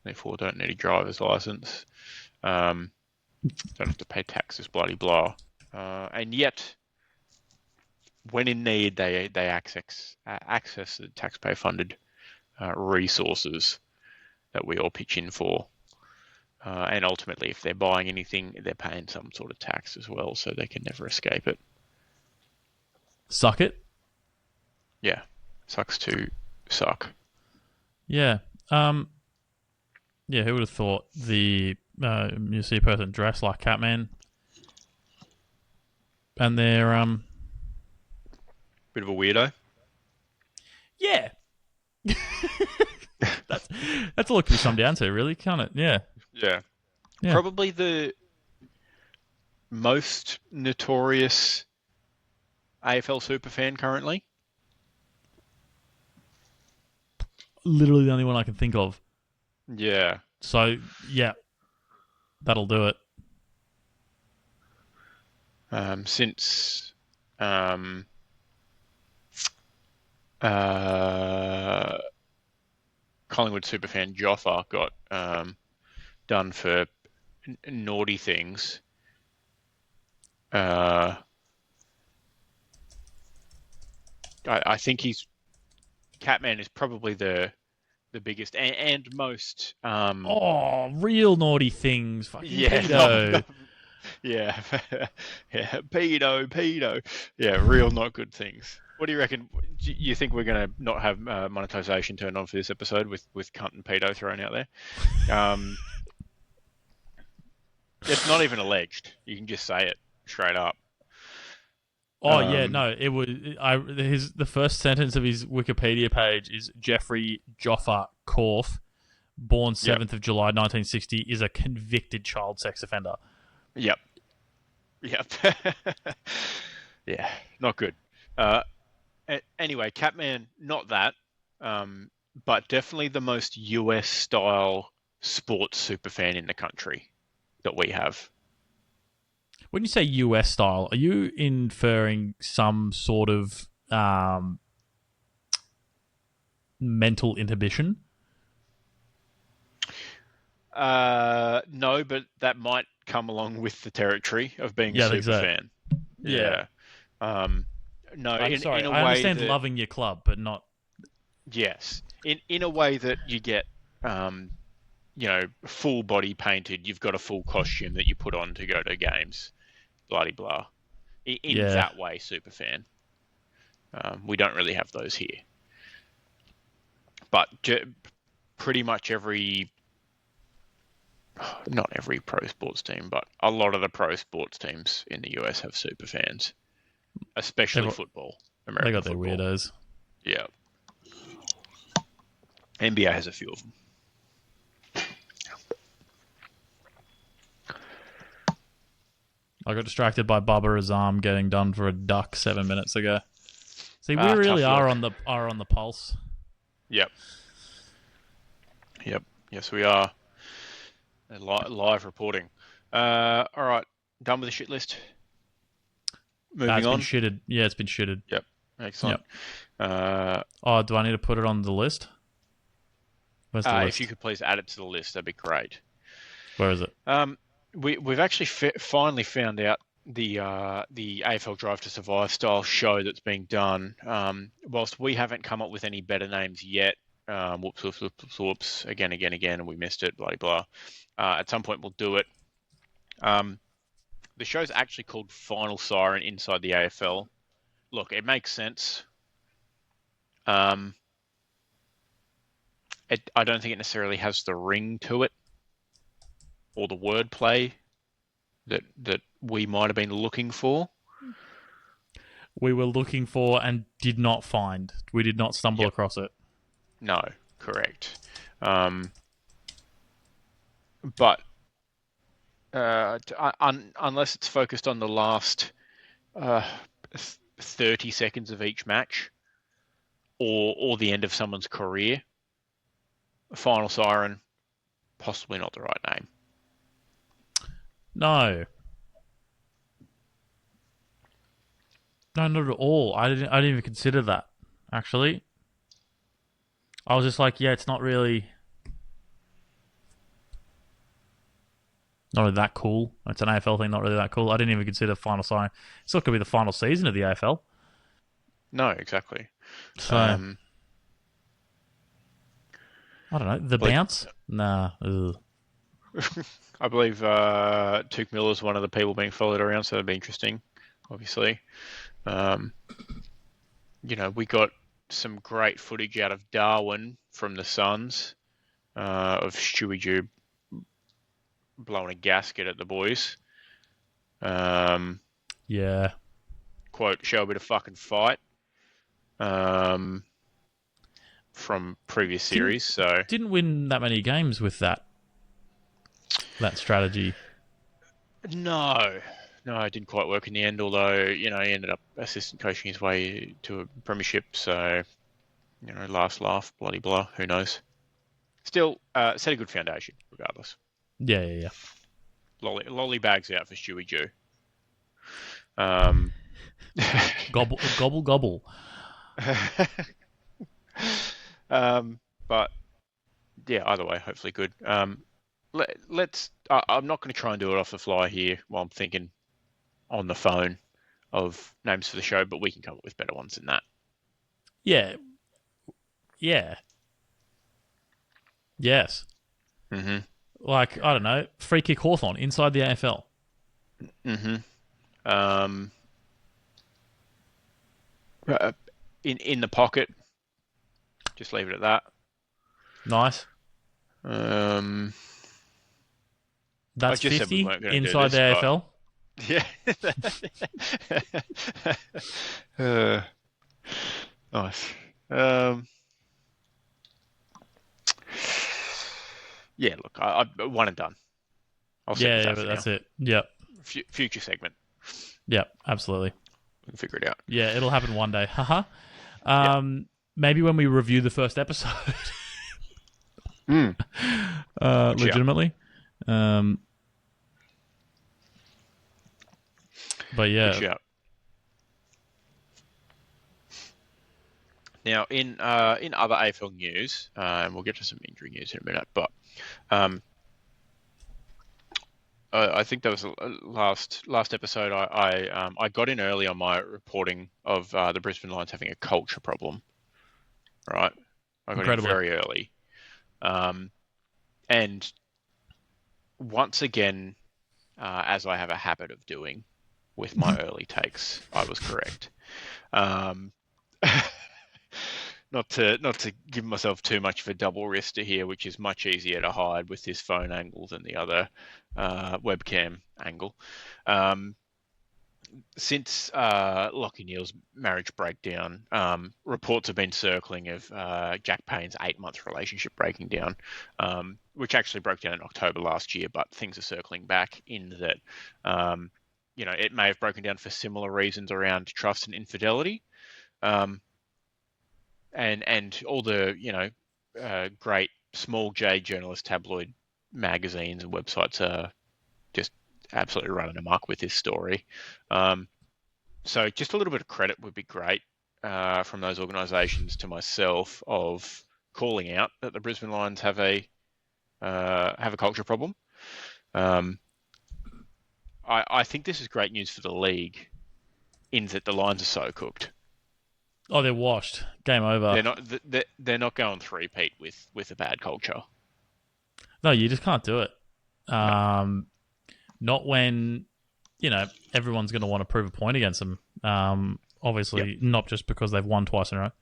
therefore don't need a driver's license. Don't have to pay taxes, bloody blah. And yet, when in need, they access the taxpayer-funded resources that we all pitch in for. And ultimately, if they're buying anything, they're paying some sort of tax as well, so they can never escape it. Suck it. Yeah, sucks to suck. Yeah. Yeah, who would have thought you see a person dressed like Catman and they're Bit of a weirdo. Yeah. that's all it can be summed down to, really, can't it? Yeah. Yeah. Yeah. Probably the most notorious AFL superfan currently. Literally the only one I can think of. Yeah. So, yeah. That'll do it. Since Collingwood superfan Joffa got done for naughty things, I think Catman is probably the biggest and most. Real naughty things. Fucking Yeah, pedo. Yeah, yeah, pedo. Yeah, real not good things. What do you reckon? Do you think we're going to not have monetization turned on for this episode with cunt and pedo thrown out there? It's not even alleged. You can just say it straight up. Oh yeah, no. It was the first sentence of his Wikipedia page is Jeffrey Joffa Korf, born 7th of July 1960, is a convicted child sex offender. Yep. Yeah, not good. Anyway, Catman, not that, but definitely the most US style sports superfan in the country that we have. When you say US style, are you inferring some sort of mental inhibition? No, but that might come along with the territory of being a super fan. Yeah. No, I'm sorry. in a I way understand that, loving your club, but not. Yes, in a way that you get, full body painted. You've got a full costume that you put on to go to games, bloody blah. In that way, super fan. We don't really have those here, but pretty much every not every pro sports team, but a lot of the pro sports teams in the US have super fans, especially They've, football, they American got their football. weirdos. Yeah. NBA has a few of them. I got distracted by Baba Azam getting done for a duck 7 minutes ago. See, we Tough really are luck. on the pulse. Yep. Yep. Yes, we are. Live reporting. All right. Done with the shit list. Moving It's been on. shitted. Yeah, it's been shitted. Yep. Excellent. Oh, do I need to put it on the list? Where's the list? If you could please add it to the list, that'd be great. Where is it? We've actually finally found out the AFL Drive to Survive style show that's being done. Whilst we haven't come up with any better names yet, whoops, again, and we missed it, blah, blah. At some point, we'll do it. The show's actually called Final Siren Inside the AFL. Look, it makes sense. I don't think it necessarily has the ring to it or the wordplay that we might have been looking for. We were looking for and did not find. We did not stumble across it. No, correct. But unless it's focused on the last 30 seconds of each match or the end of someone's career, Final Siren, possibly not the right name. No. No, not at all. I didn't even consider that, actually. I was just like, yeah, it's not really that cool. It's an AFL thing, not really that cool. I didn't even consider Final Sign. It's not going to be the final season of the AFL. No, exactly. So, I don't know. The Bounce? Nah. Ugh. I believe Tuke Miller is one of the people being followed around, so that'd be interesting, obviously. We got some great footage out of Darwin from the Suns of Stewie Jew blowing a gasket at the boys. Yeah. Quote, show a bit of fucking fight from previous series. So didn't win that many games with that strategy. No, it didn't quite work in the end, although, he ended up assistant coaching his way to a premiership, so, last laugh, bloody blah, who knows. Still, set a good foundation, regardless. Yeah. Lolly bags out for Stewie Jew. Gobble. But, yeah, either way, hopefully good. Let's. I'm not going to try and do it off the fly here while I'm thinking on the phone of names for the show, but we can come up with better ones than that. Yeah. Yes. Mm-hmm. Like, I don't know, free kick Hawthorn inside the AFL. Mm-hmm. In the pocket. Just leave it at that. Nice. That's 50 inside the AFL. Yeah. Nice. Yeah, look, I one and done. I'll stick with that for that's now. it. Yep. Future segment. Yep, absolutely. We can figure it out. Yeah, it'll happen one day. Haha. Maybe when we review the first episode. Legitimately. But yeah. Now, in other AFL news, and we'll get to some injury news in a minute, but I think that was the last episode. I got in early on my reporting of the Brisbane Lions having a culture problem. Right, I got in very early, and once again, as I have a habit of doing with my early takes, I was correct. Not not to give myself too much of a double wrister here, which is much easier to hide with this phone angle than the other webcam angle. Since Lockie Neal's marriage breakdown, reports have been circling of Jack Payne's 8-month relationship breaking down, which actually broke down in October last year, but things are circling back in that, it may have broken down for similar reasons around trust and infidelity. And all the, great small J journalist tabloid magazines and websites are just absolutely running amok with this story. So just a little bit of credit would be great from those organisations to myself of calling out that the Brisbane Lions have a culture problem. I think this is great news for the league in that the Lions are so cooked. Oh, they're washed. Game over. They're not going three-peat with a bad culture. No, you just can't do it. No. Not when, everyone's going to want to prove a point against them. Obviously, not just because they've won twice in a row,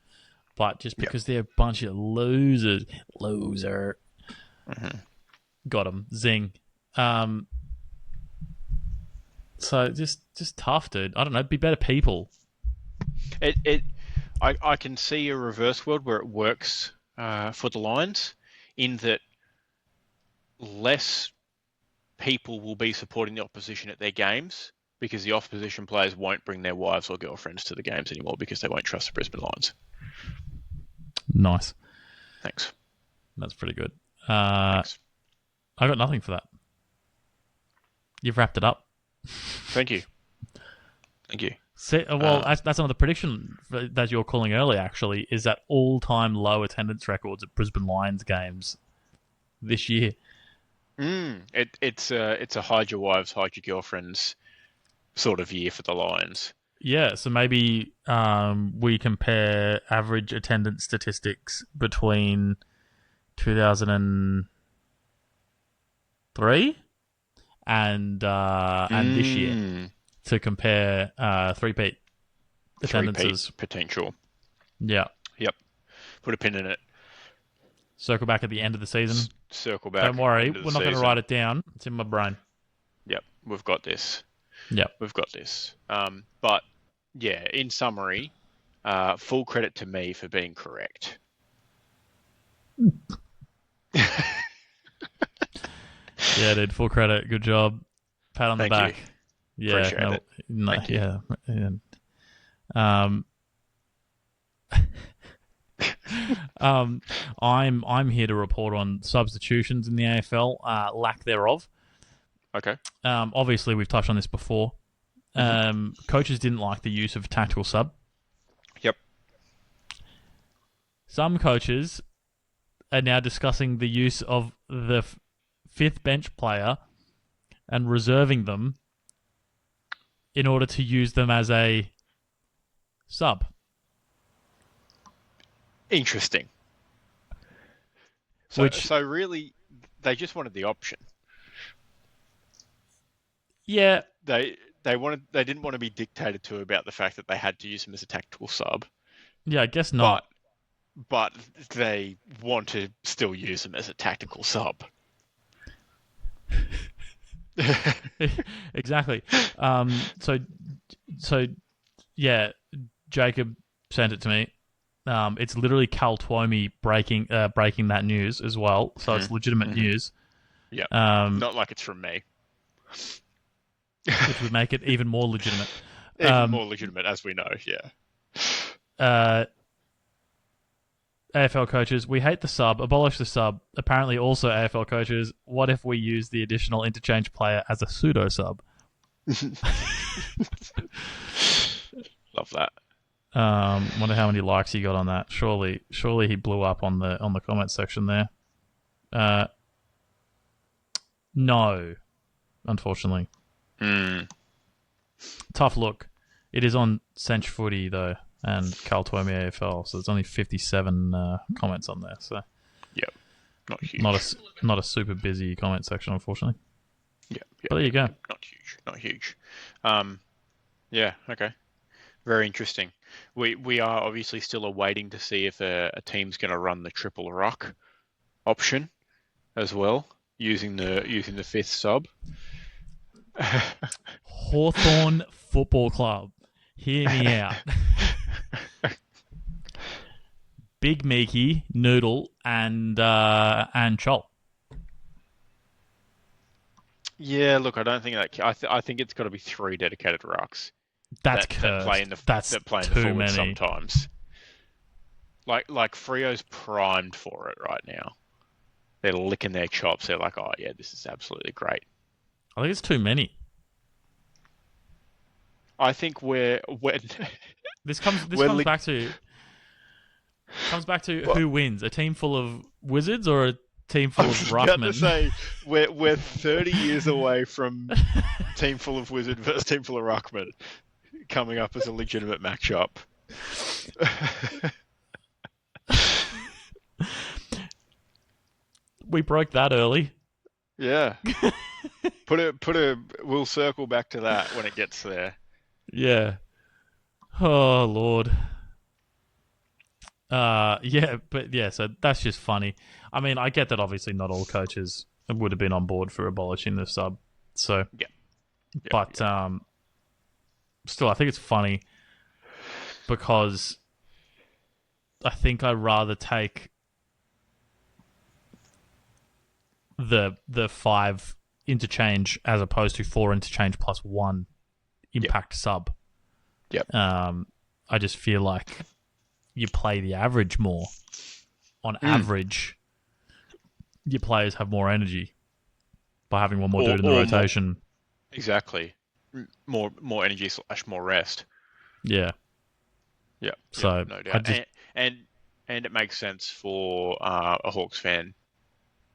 but just because they're a bunch of losers. Loser. Mm-hmm. Got them. Zing. So just tough, dude. I don't know. Be better people. I can see a reverse world where it works for the Lions in that less people will be supporting the opposition at their games because the opposition players won't bring their wives or girlfriends to the games anymore because they won't trust the Brisbane Lions. Nice. Thanks. That's pretty good. Thanks. I got nothing for that. You've wrapped it up. Thank you. That's another prediction that you were calling earlier, actually, is that all-time low attendance records at Brisbane Lions games this year. It's a hide your wives, hide your girlfriends sort of year for the Lions. Yeah, so maybe we compare average attendance statistics between 2003 and this year to compare three-peat attendances. Three-peat potential. Yeah. Yep. Put a pin in it. Circle back at the end of the season. Circle back. Don't worry, we're not going to write it down. It's in my brain. Yep, we've got this. Yep. We've got this. But, yeah, in summary, full credit to me for being correct. Yeah, dude, full credit. Good job. Pat on the back. You. Yeah, Appreciate it. Thank you. Yeah. I'm here to report on substitutions in the AFL, lack thereof. Okay. Obviously, we've touched on this before. Coaches didn't like the use of tactical sub. Yep. Some coaches are now discussing the use of the fifth bench player and reserving them in order to use them as a sub. Interesting. So really, they just wanted the option. Yeah. They didn't want to be dictated to about the fact that they had to use him as a tactical sub. Yeah, I guess not. But they want to still use him as a tactical sub. Exactly. So yeah, Jacob sent it to me. It's literally Cal Twomey breaking that news as well. So it's legitimate news. Yeah. Not like it's from me. Which would make it even more legitimate. Even more legitimate, as we know, yeah. AFL coaches, we hate the sub, abolish the sub. Apparently also AFL coaches, what if we use the additional interchange player as a pseudo sub? Love that. Wonder how many likes he got on that. Surely he blew up on the comment section there. No, unfortunately. Tough look. It is on Cinch Footy though, and Carl Twomey AFL, so there's only 57 comments on there. So, yep, not huge. Not a super busy comment section, unfortunately. Yeah, but there you go. Not huge. Yeah, okay. Very interesting. We are obviously still awaiting to see if a team's going to run the triple ruck option as well, using the fifth sub. Hawthorn Football Club. Hear me out. Big Meeky, Noodle, and Chol. Yeah, look, I don't think that. I think it's got to be three dedicated rucks That's that cursed. play in the That's that play in the too forward many. sometimes. Like Frio's primed for it right now. They're licking their chops. They're like, oh yeah, this is absolutely great. I think it's too many. I think we're when This comes we're lick, back to well, who wins: a team full of wizards or a team I full of was about to ruckmen. say we're 30 years away from team full of wizard versus team full of ruckman coming up as a legitimate matchup. We broke that early. Yeah. We'll circle back to that when it gets there. Yeah. Oh Lord. Yeah, but yeah, so that's just funny. I mean, I get that obviously not all coaches would have been on board for abolishing the sub. So, Yeah. but still, I think it's funny because I think I'd rather take the 5 interchange as opposed to 4 interchange plus 1 impact sub. Yep. I just feel like you play the average more. On average, your players have more energy by having one more dude in the rotation. Exactly. More energy / more rest. Yeah. Yeah. So no doubt. And it makes sense for a Hawks fan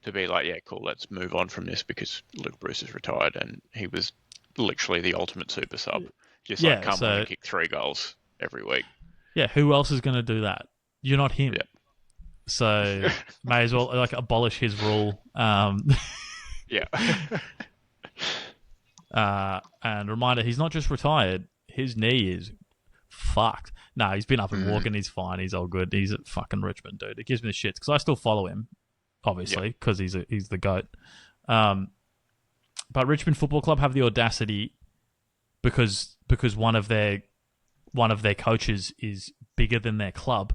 to be like, yeah, cool, let's move on from this because Luke Bruce is retired and he was literally the ultimate super sub. Just like come on and kick 3 goals every week. Yeah, who else is going to do that? You're not him. Yep. So may as well like abolish his rule. Yeah. And reminder, he's not just retired. His knee is fucked. No, he's been up and walking. He's fine. He's all good. He's at fucking Richmond, dude. It gives me the shits because I still follow him, obviously, because he's the goat. But Richmond Football Club have the audacity because one of their coaches is bigger than their club.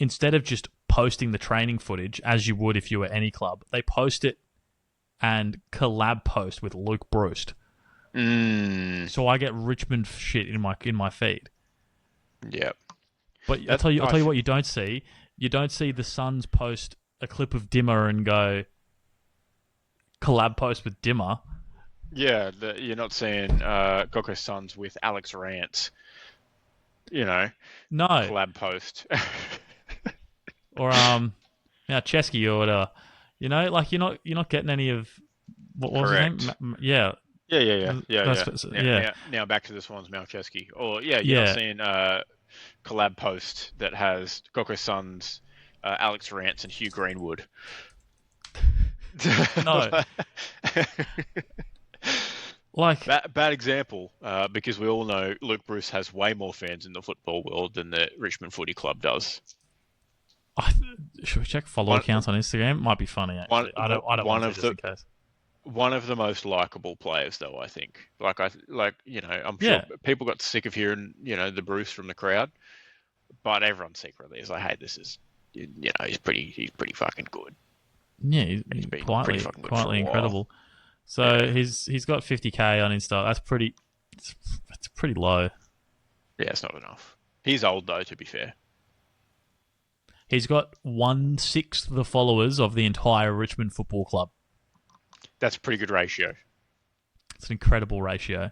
Instead of just posting the training footage as you would if you were any club, they post it and collab post with Luke Bruce. So I get Richmond shit in my feed. Yep. But I'll tell you what you don't see. You don't see the Suns post a clip of Dimmer and go collab post with Dimmer. Yeah, you're not seeing Coco Suns with Alex Rance. No collab post. Or Chesky or whatever. Like you're not getting any of what was his name? Yeah. Yeah. Now back to this one's Malcheski. Or you're not seeing collab post that has Coco Suns, Alex Rance, and Hugh Greenwood. No. Like bad example, because we all know Luke Bruce has way more fans in the football world than the Richmond Footy Club does. Should we check follower counts on Instagram? Might be funny. Actually, I don't want to just in case. One of the most likable players, though, I think. I'm sure people got sick of hearing the Bruce from the crowd, but everyone secretly is like, hey, this is he's pretty fucking good. Yeah, he's been quietly incredible. So he's got 50K on Insta. That's pretty. It's pretty low. Yeah, it's not enough. He's old though, to be fair. He's got 1/6 the followers of the entire Richmond Football Club. That's a pretty good ratio. It's an incredible ratio.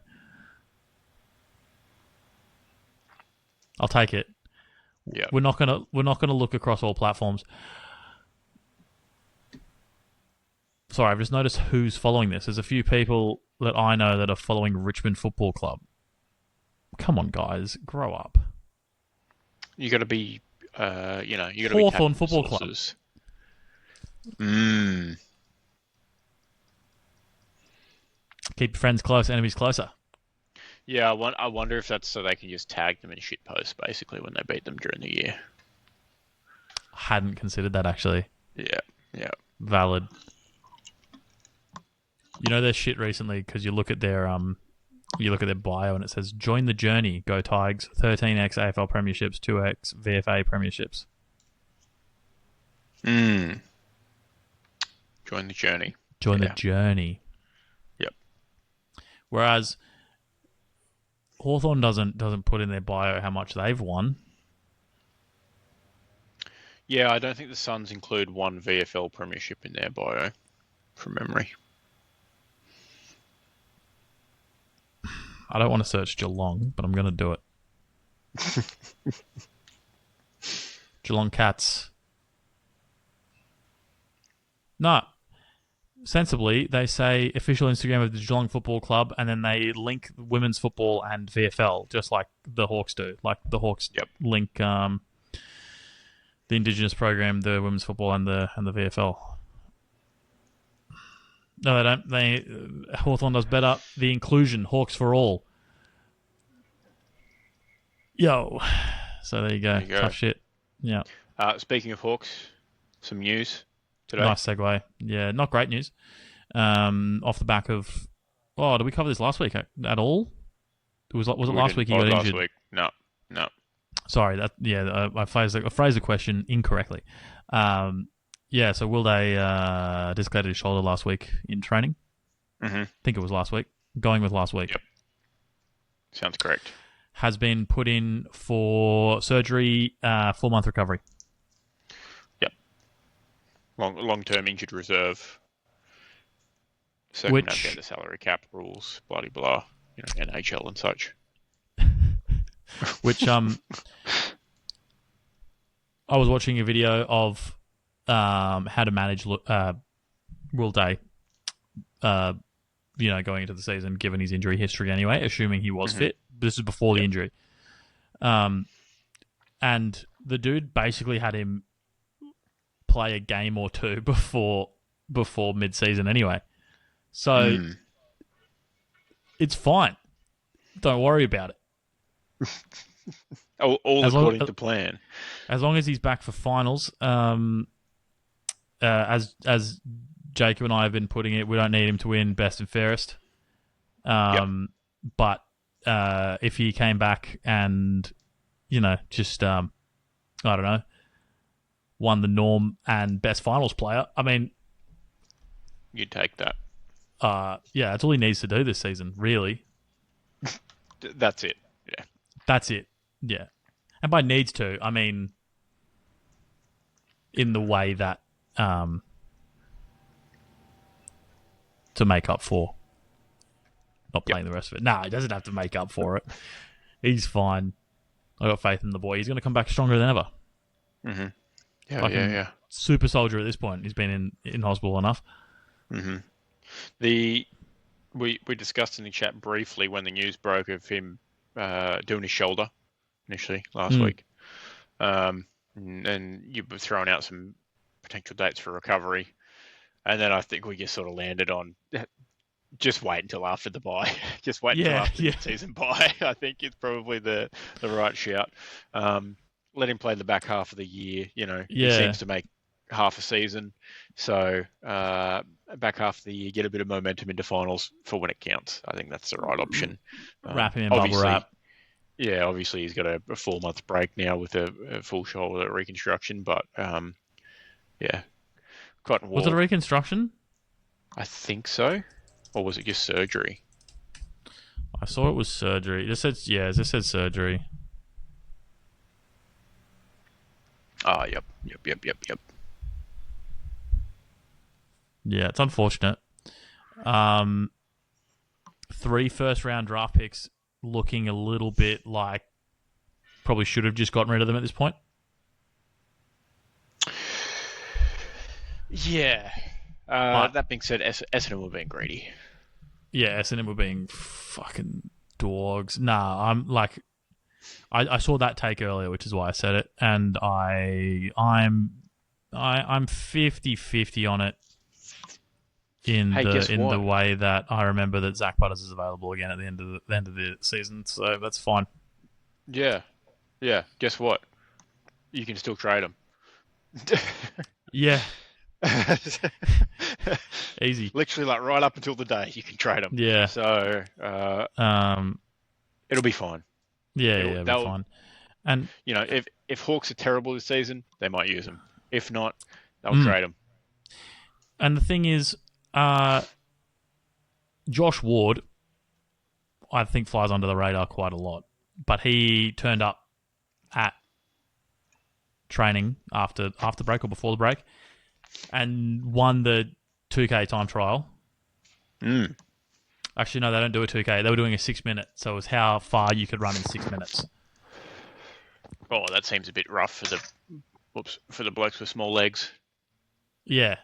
I'll take it. Yeah. We're not gonna look across all platforms. Sorry, I've just noticed who's following this. There's a few people that I know that are following Richmond Football Club. Come on, guys, grow up. You got to be, you got to be Hawthorn Football Club. Keep your friends close, enemies closer. Yeah, I wonder if that's so they can just tag them in shit posts basically when they beat them during the year. Hadn't considered that actually. Yeah, yeah. Valid. You know their shit recently because you look at their bio and it says join the journey, go Tigers, 13x AFL premierships, 2x VFA premierships. Join the journey. Join the journey. Yep. Whereas Hawthorn doesn't put in their bio how much they've won. Yeah, I don't think the Suns include one VFL premiership in their bio, from memory. I don't want to search Geelong, but I'm going to do it. Geelong Cats. No. Sensibly, they say official Instagram of the Geelong Football Club, and then they link women's football and VFL, just like the Hawks do. Like the Hawks link the Indigenous program, the women's football, and the VFL. No, they don't. Hawthorn does better. The inclusion, Hawks for all. Yo. So there you go. Tough shit. Yeah. Speaking of Hawks, some news today. Nice segue. Yeah, not great news. Off the back of... Oh, did we cover this last week at all? Was it last week he got injured? Last week. No. Sorry. I phrased the question incorrectly. Yeah, so Wilday dislocated his shoulder last week in training. Mm-hmm. I think it was last week. Going with last week. Yep. Sounds correct. Has been put in for surgery, 4-month recovery. Yep. Long-term injured reserve. Circumnavigate the salary cap rules, bloody blah. NHL and such. Which I was watching a video of how to manage Will Day, going into the season, given his injury history anyway, assuming he was fit. This is before the injury. And the dude basically had him play a game or two before mid-season anyway. So it's fine. Don't worry about it. all according to plan. As long as he's back for finals, as Jacob and I have been putting it, we don't need him to win best and fairest. But if he came back and, just, I don't know, won the norm and best finals player, I mean... You'd take that. Yeah, that's all he needs to do this season, really. That's it, yeah. That's it, yeah. And by needs to, I mean in the way that to make up for not playing the rest of it. Nah, he doesn't have to make up for it. He's fine. I got faith in the boy. He's going to come back stronger than ever. Mm-hmm. Yeah. Super soldier at this point. He's been in hospital enough. Mm-hmm. We discussed in the chat briefly when the news broke of him doing his shoulder initially last week. And you were throwing out some potential dates for recovery. And then I think we just sort of landed on just wait until after the bye. Just wait until after the season bye. I think it's probably the right shout. Let him play the back half of the year. He seems to make half a season. So back half of the year, get a bit of momentum into finals for when it counts. I think that's the right option. Wrap him in bubble wrap. Yeah, obviously he's got a 4-month break now with a full shoulder reconstruction, but Cotton Wool. Was it a reconstruction? I think so. Or was it just surgery? I saw it was surgery. It just said surgery. Yep. Yeah, it's unfortunate. 3 first-round draft picks looking a little bit like probably should have just gotten rid of them at this point. Yeah. That being said, Essendon were being greedy. Yeah, Essendon were being fucking dogs. Nah, I'm like... I saw that take earlier, which is why I said it, and I'm 50-50 on it. in Hey, guess the what? way that I remember that Zach Butters is available again at the end of the season. So that's fine. Yeah, yeah. Guess what? You can still trade them. Yeah, easy. Literally, like right up until the day you can trade them. Yeah. So Um. it'll be fine. Yeah. It'll Yeah. It'll be they'll fine. And if Hawks are terrible this season, they might use them. If not, they'll mm, trade them. and the thing is, Josh Ward, I think flies under the radar quite a lot, but he turned up at training after the break or before the break, and won the 2K time trial. Mm. Actually, no, they don't do a 2K. They were doing a 6 minute, so it was how far you could run in 6 minutes. Oh, that seems a bit rough for the blokes with small legs. Yeah,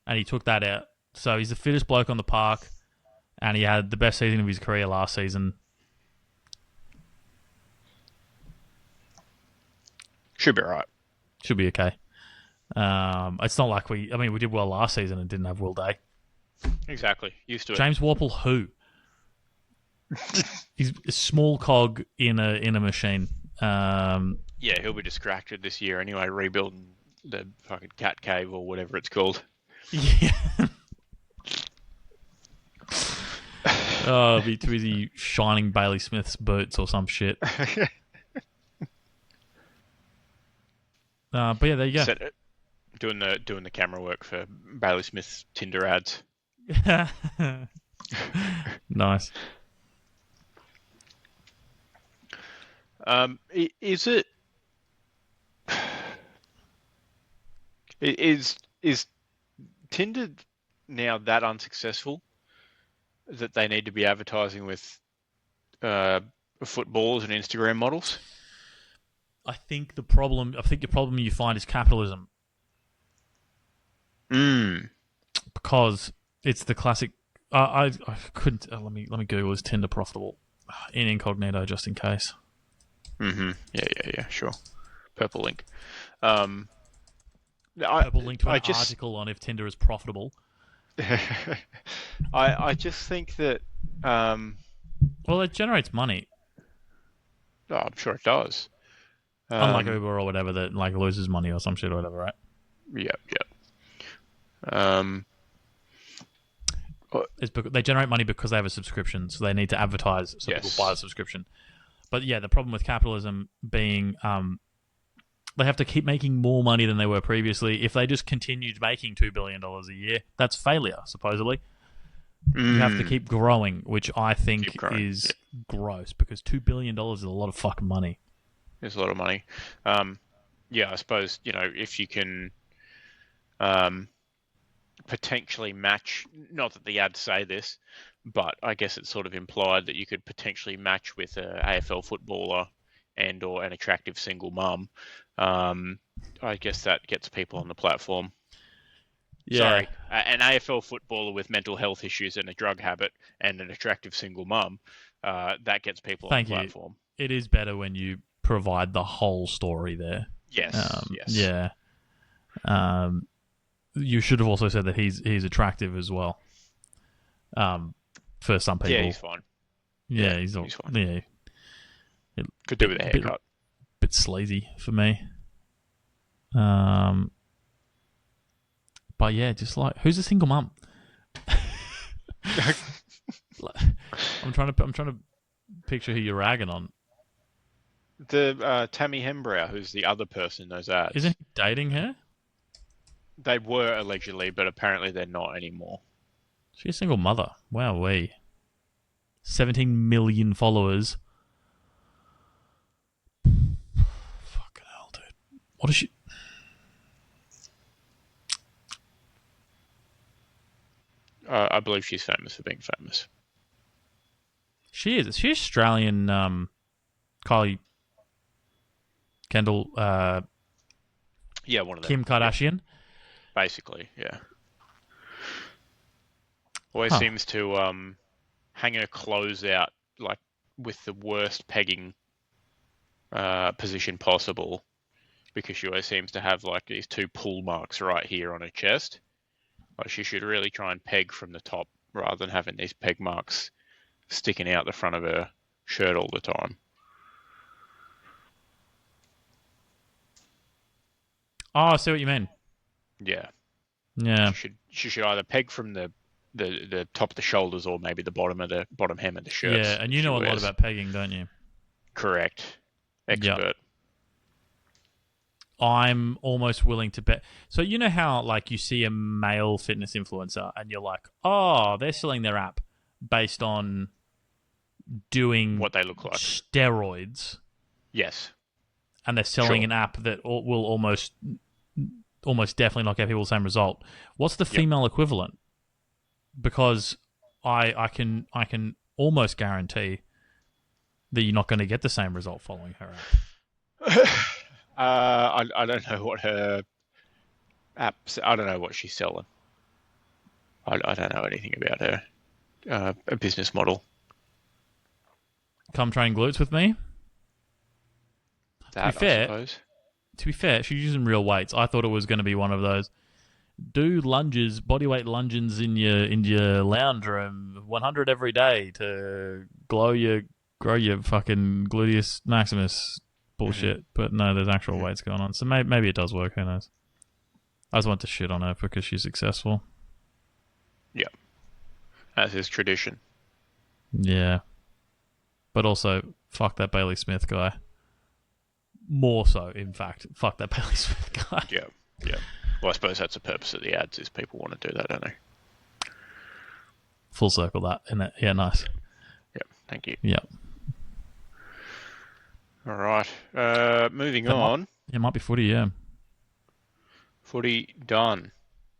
and he took that out. So he's the fittest bloke on the park, and he had the best season of his career last season. Should be right. Should be okay. It's not like we did well last season and didn't have Will Day. Exactly. Used to it. James Warple, who? He's a small cog in a machine. Yeah, he'll be distracted this year anyway, rebuilding the fucking cat cave or whatever it's called. Yeah. He'll be too busy shining Bailey Smith's boots or some shit. But yeah, there you go. Doing the camera work for Bailey Smith's Tinder ads. Nice. Is it is Tinder now that unsuccessful that they need to be advertising with footballers and Instagram models? I think the problem you find is capitalism. Because it's the classic. I couldn't. Let me Google, is Tinder profitable in incognito just in case. Yeah. Sure. Purple link. Purple link to an article on if Tinder is profitable. I just think that. Well, it generates money. Oh, I'm sure it does. Unlike Uber or whatever that like loses money or some shit or whatever, right? Yeah. It's because they generate money because they have a subscription, so they need to advertise so people buy the subscription. But yeah, the problem with capitalism being they have to keep making more money than they were previously. If they just continued making $2 billion a year, that's failure, supposedly. You have to keep growing, which I think is gross, because $2 billion is a lot of fucking money. It's a lot of money. Yeah, I suppose, if you can potentially match, not that the ads say this, but I guess it's sort of implied that you could potentially match with an AFL footballer and or an attractive single mum. I guess that gets people on the platform. Yeah. Sorry, an AFL footballer with mental health issues and a drug habit and an attractive single mum, that gets people on the platform. It is better when you provide the whole story there. Yes. Yeah. You should have also said that he's attractive as well. For some people. Yeah, he's fine. Yeah, he's fine. Yeah. Could do with a haircut. Bit sleazy for me. But yeah, just like, who's a single mum? I'm trying to picture who you're ragging on. The Tammy Hembrow, who's the other person in those ads. Isn't he dating her? They were allegedly, but apparently they're not anymore. She's a single mother. Wowee. 17 million followers. Fucking hell, dude. What is she? I believe she's famous for being famous. She is. Is she Australian? Kylie Kendall. Yeah, one of them. Kim Kardashian. Yeah. Basically, yeah. Always seems to hang her clothes out like with the worst pegging position possible, because she always seems to have like these two pull marks right here on her chest. Like she should really try and peg from the top rather than having these peg marks sticking out the front of her shirt all the time. Oh, I see what you mean. Yeah. Yeah. She should either peg from the top of the shoulders or maybe the bottom hem of the shirts. Yeah, and you know a lot about pegging, don't you? Correct. Yep. Expert. I'm almost willing to bet. So you know how like you see a male fitness influencer and you're like, oh, they're selling their app based on doing What they look like. steroids, Yes. and they're selling Sure. an app that will almost definitely not get people the same result. What's the female equivalent? Because I can almost guarantee that you're not going to get the same result following her app. I don't know what her apps. I don't know what she's selling. I don't know anything about her a business model. Come train glutes with me. That, fair, I suppose. To be fair, she's using real weights. I thought it was going to be one of those. Do lunges, bodyweight lunges in your lounge room, 100 every day to grow your fucking gluteus maximus bullshit. Mm-hmm. But no, there's actual weights going on. So maybe it does work. Who knows? I just want to shit on her because she's successful. Yeah, as is tradition. Yeah, but also fuck that Bailey Smith guy. More so, in fact, fuck that Bailey Smith guy. Yeah. Well, I suppose that's the purpose of the ads, is people want to do that, don't they? Full circle that, isn't it? Yeah, nice. Yeah, thank you. Yeah. All right. Moving on. It might be footy, yeah. Footy done.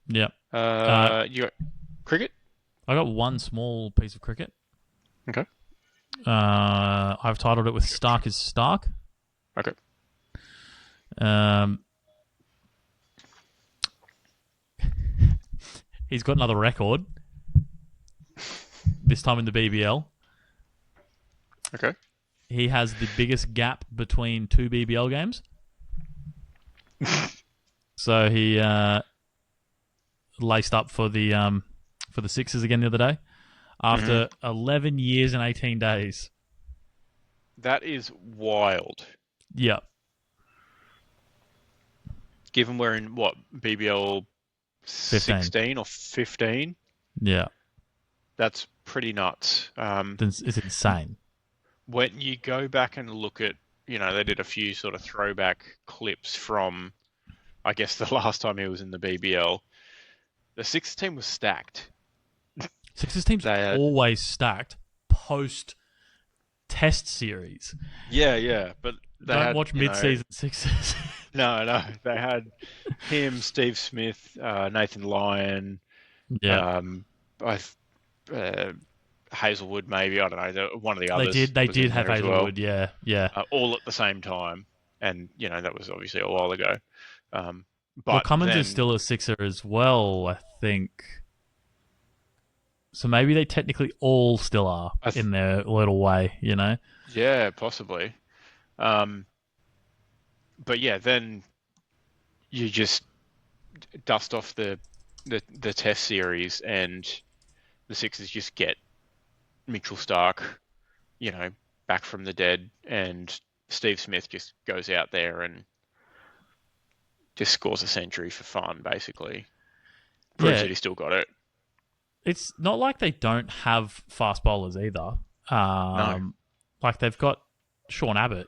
Yeah. You got cricket? I got one small piece of cricket. Okay. I've titled it with Stark is Stark. Okay. He's got another record. This time in the BBL. Okay. He has the biggest gap between two BBL games. So he laced up for the Sixers again the other day after 11 years and 18 days. That is wild. Yeah. Given we're in, what, BBL 16 or 15? Yeah. That's pretty nuts. It's insane. When you go back and look at, they did a few sort of throwback clips from, I guess, the last time he was in the BBL. The Sixers team was stacked. Sixers team's always stacked post test series. Yeah, but don't watch mid-season Sixers. No, they had him, Steve Smith, Nathan Lyon, Hazelwood maybe, I don't know, one of the others. They did have Hazelwood, well. Yeah. All at the same time, and that was obviously a while ago. But Cummins is still a Sixer as well, I think. So maybe they technically all still are in their little way, Yeah, possibly. But yeah, then you just dust off the test series, and the Sixers just get Mitchell Stark, back from the dead, and Steve Smith just goes out there and just scores a century for fun, basically. Proves that he's still got it. It's not like they don't have fast bowlers either. No. Like they've got Sean Abbott.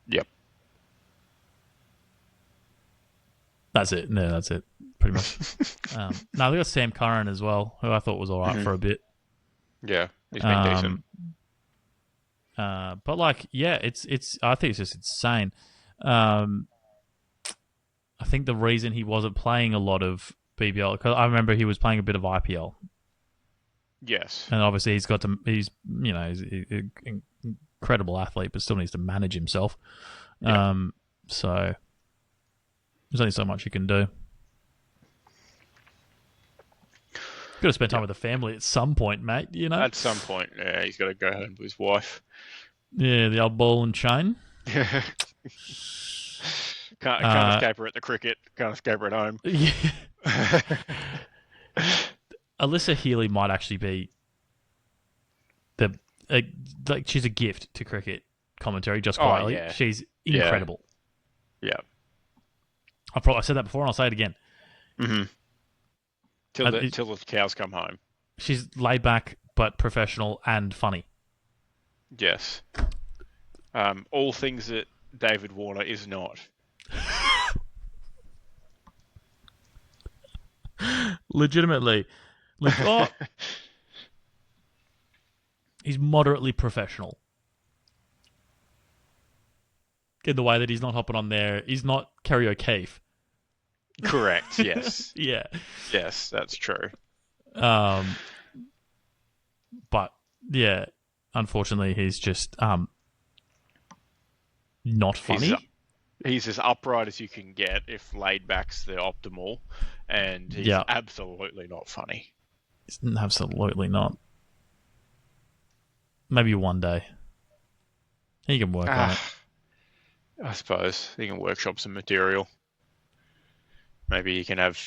Yep. That's it. No, that's it. Pretty much. No, they got Sam Curran as well, who I thought was all right for a bit. Yeah, he's been decent. But it's. I think it's just insane. I think the reason he wasn't playing a lot of BBL, because I remember he was playing a bit of IPL. Yes, and obviously he's he's an incredible athlete, but still needs to manage himself. Yeah. So there's only so much you can do. Got to spend time with the family at some point, mate. At some point, yeah, he's got to go home to his wife. Yeah, the old ball and chain. Can't escape her at the cricket. Can't escape her at home. Yeah. Alyssa Healy might actually be like she's a gift to cricket commentary. Just quietly, yeah. she's Yeah. incredible. Yeah. I said that before, and I'll say it again. Mm-hmm. Till Uh, the cows come home. She's laid back but professional and funny. Yes. All things that David Warner is not. Legitimately. He's moderately professional. In the way that he's not hopping on there. He's not Kerry O'Keefe. Correct, yes. Yeah. Yes, that's true. But, yeah, unfortunately, he's just not funny. He's as upright as you can get if laid back's the optimal, and he's absolutely not funny. It's absolutely not. Maybe one day. He can work on it. I suppose he can workshop some material. Maybe he can have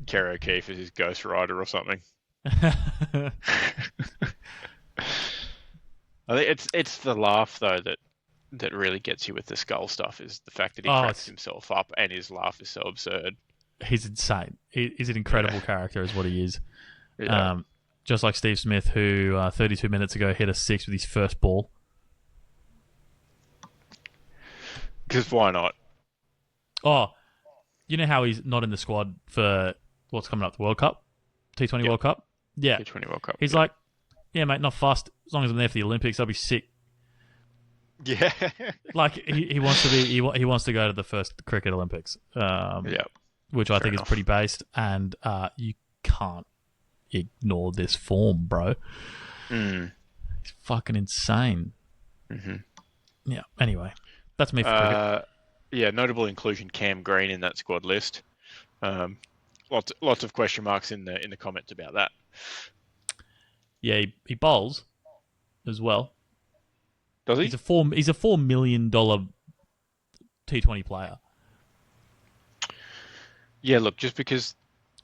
Kerry O'Keefe as his ghostwriter or something. I think it's the laugh though that really gets you with the skull stuff, is the fact that he cracks himself up and his laugh is so absurd. He's insane. He's an incredible character is what he is. Yeah. Just like Steve Smith, who 32 minutes ago hit a 6 with his first ball. Because why not? Oh, you know how he's not in the squad for what's coming up, the World Cup? T20 World Cup? Yeah. T20 World Cup. He's like, yeah, mate, not fussed. As long as I'm there for the Olympics, I'll be sick. Yeah. Like, he wants to be, he wants to go to the first cricket Olympics. Which I think is pretty based, and you can't ignore this form, bro. He's fucking insane. Mm-hmm. Yeah, anyway. That's me for cricket. Yeah, notable inclusion Cam Green in that squad list. Lots of question marks in the comments about that. Yeah, he bowls as well. Does he? He's a $4 million T20 player. Yeah, look, just because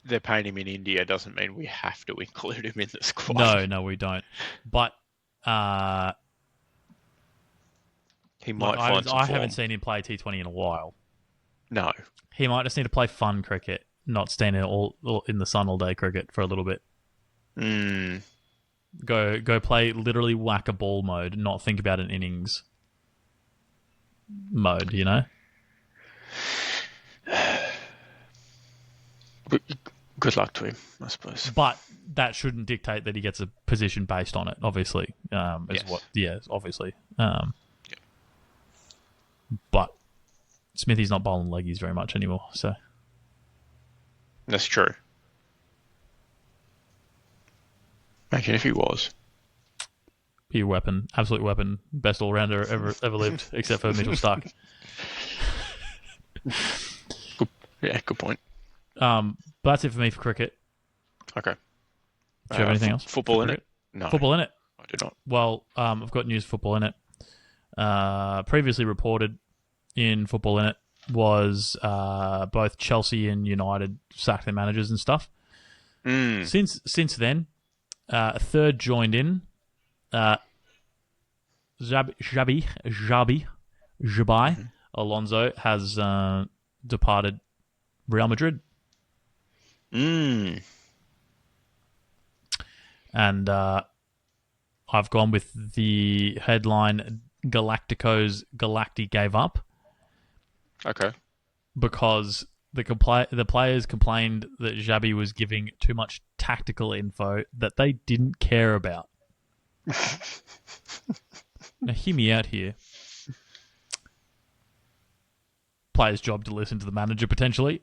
they're paying him in India doesn't mean we have to include him in the squad. No, we don't. But he might find some I form. haven't seen him play T20 in a while. No. He might just need to play fun cricket, not standing all in the sun all day cricket for a little bit. Go play literally whack-a-ball mode, not think about an innings mode, you know? Good luck to him, I suppose. But that shouldn't dictate that he gets a position based on it, obviously. Obviously. But Smithy's not bowling leggies very much anymore, so... That's true. Imagine if he was. Be a weapon, absolute weapon, best all-rounder ever lived, except for Mitchell Starc. Good point. But that's it for me for cricket. Okay. Do you have anything else? Football in it? No. Football in it? I do not. Well, I've got news football in it. Previously reported in football in it was both Chelsea and United sacked their managers and stuff. Since then, a third joined in. Xabi Alonso has departed Real Madrid. And I've gone with the headline Galacticos Galacti gave up. Okay. Because the players complained that Xabi was giving too much tactical info that they didn't care about. Now, hear me out here. Player's job to listen to the manager, potentially.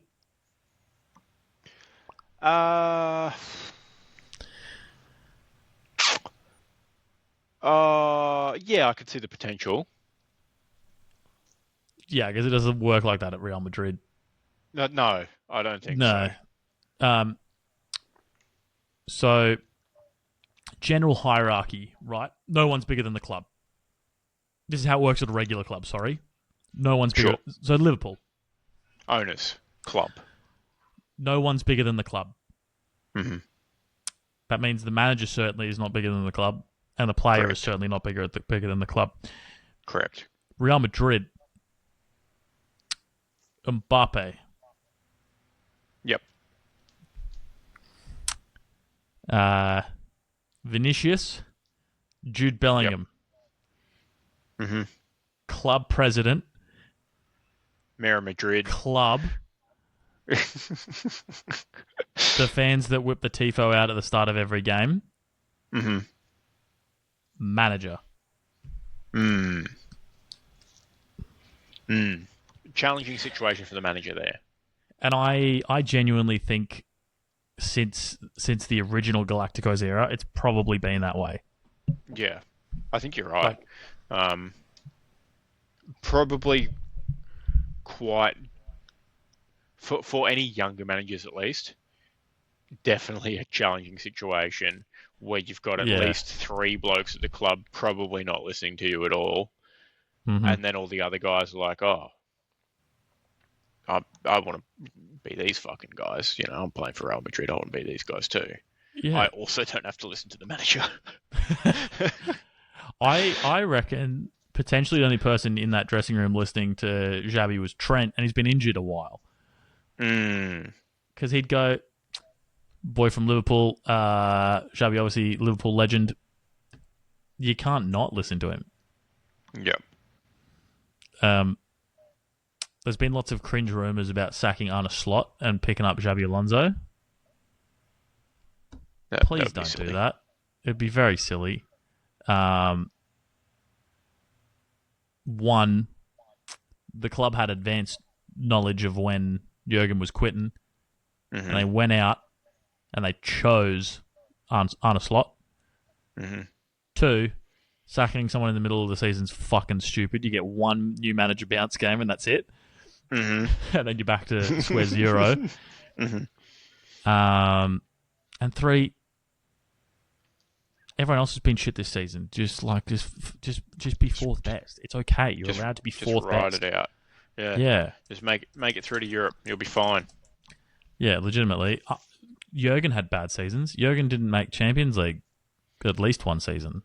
Yeah, I could see the potential. Yeah, because it doesn't work like that at Real Madrid. No, I don't think so. So, general hierarchy, right? No one's bigger than the club. This is how it works at a regular club, sorry. No one's bigger. Sure. So, Liverpool. Owners, club. no one's bigger than the club. Mm-hmm. That means the manager certainly is not bigger than the club, and the player Correct. is certainly not bigger than the club. Correct. Real Madrid, Mbappe, Yep. Vinicius, Jude Bellingham, Mm-hmm. club president, Mayor of Madrid. club, the fans that whip the tifo out at the start of every game, Mm-hmm. manager. Challenging situation for the manager there. And I genuinely think since the original Galacticos era, it's probably been that way. Yeah, I think you're right. Probably quite for any younger managers at least. Definitely a challenging situation where you've got at least 3 blokes at the club probably not listening to you at all, and then all the other guys are like, "Oh, I want to be these fucking guys. You know, I'm playing for Real Madrid. I want to be these guys too." Yeah. I also don't have to listen to the manager. I reckon potentially the only person in that dressing room listening to Xabi was Trent, and he's been injured a while. Because he'd go, boy from Liverpool, Xabi, obviously Liverpool legend. You can't not listen to him. Yep. There's been lots of cringe rumours about sacking Arne Slot and picking up Xabi Alonso. Please don't do that. It'd be very silly. One, the club had advanced knowledge of when Jurgen was quitting, and they went out and they chose Arne Slot. Two, sacking someone in the middle of the season's fucking stupid. You get one new manager bounce game and that's it. And then you're back to square zero. And three, everyone else has been shit this season. Just be fourth best. It's okay. You're allowed to be fourth best. Just ride it out. Yeah. Yeah. Just make it through to Europe. You'll be fine. Yeah, legitimately. Jurgen had bad seasons. Jurgen didn't make Champions League at least one season.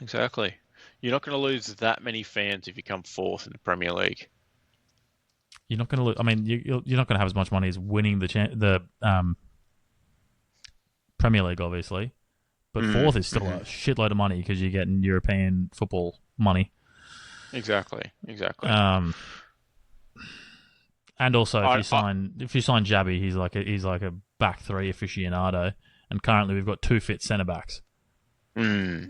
Exactly. You're not going to lose that many fans if you come fourth in the Premier League. You're not going to lose. I mean, you're not going to have as much money as winning the Premier League, obviously. But fourth is still a shitload of money because you're getting European football money. Exactly. And also, if you sign Xabi, he's like a back three aficionado, and currently we've got 2 fit centre backs. It's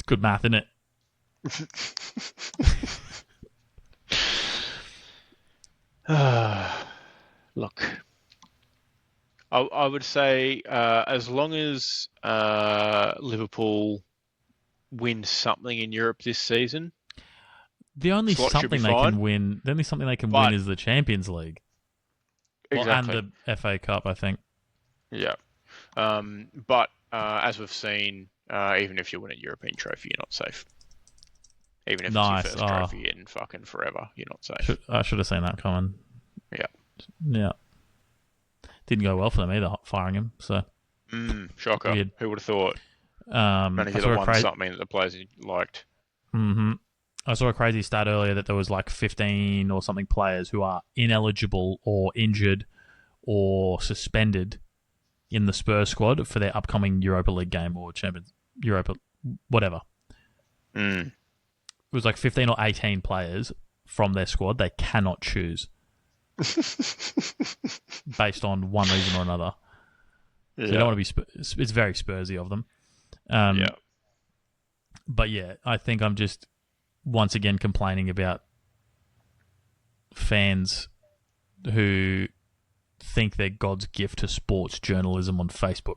good math, isn't it? Look, I would say as long as Liverpool win something in Europe this season, the only something they can win is the Champions League. Exactly. And the FA Cup, I think. Yeah. But as we've seen, even if you win a European trophy, you're not safe. Even if it's your first trophy in fucking forever, you're not safe. I should have seen that coming. Yeah. Yeah. Didn't go well for them either, firing him. So. Shocker. Weird. Who would have thought? Manager that won something that the players liked. I saw a crazy stat earlier that there was like 15 or something players who are ineligible or injured or suspended in the Spurs squad for their upcoming Europa League game or Champions Europa, whatever. It was like 15 or 18 players from their squad they cannot choose based on one reason or another. So you don't want to be... It's very Spursy of them. But yeah, I think I'm just once again complaining about fans who think they're God's gift to sports journalism on Facebook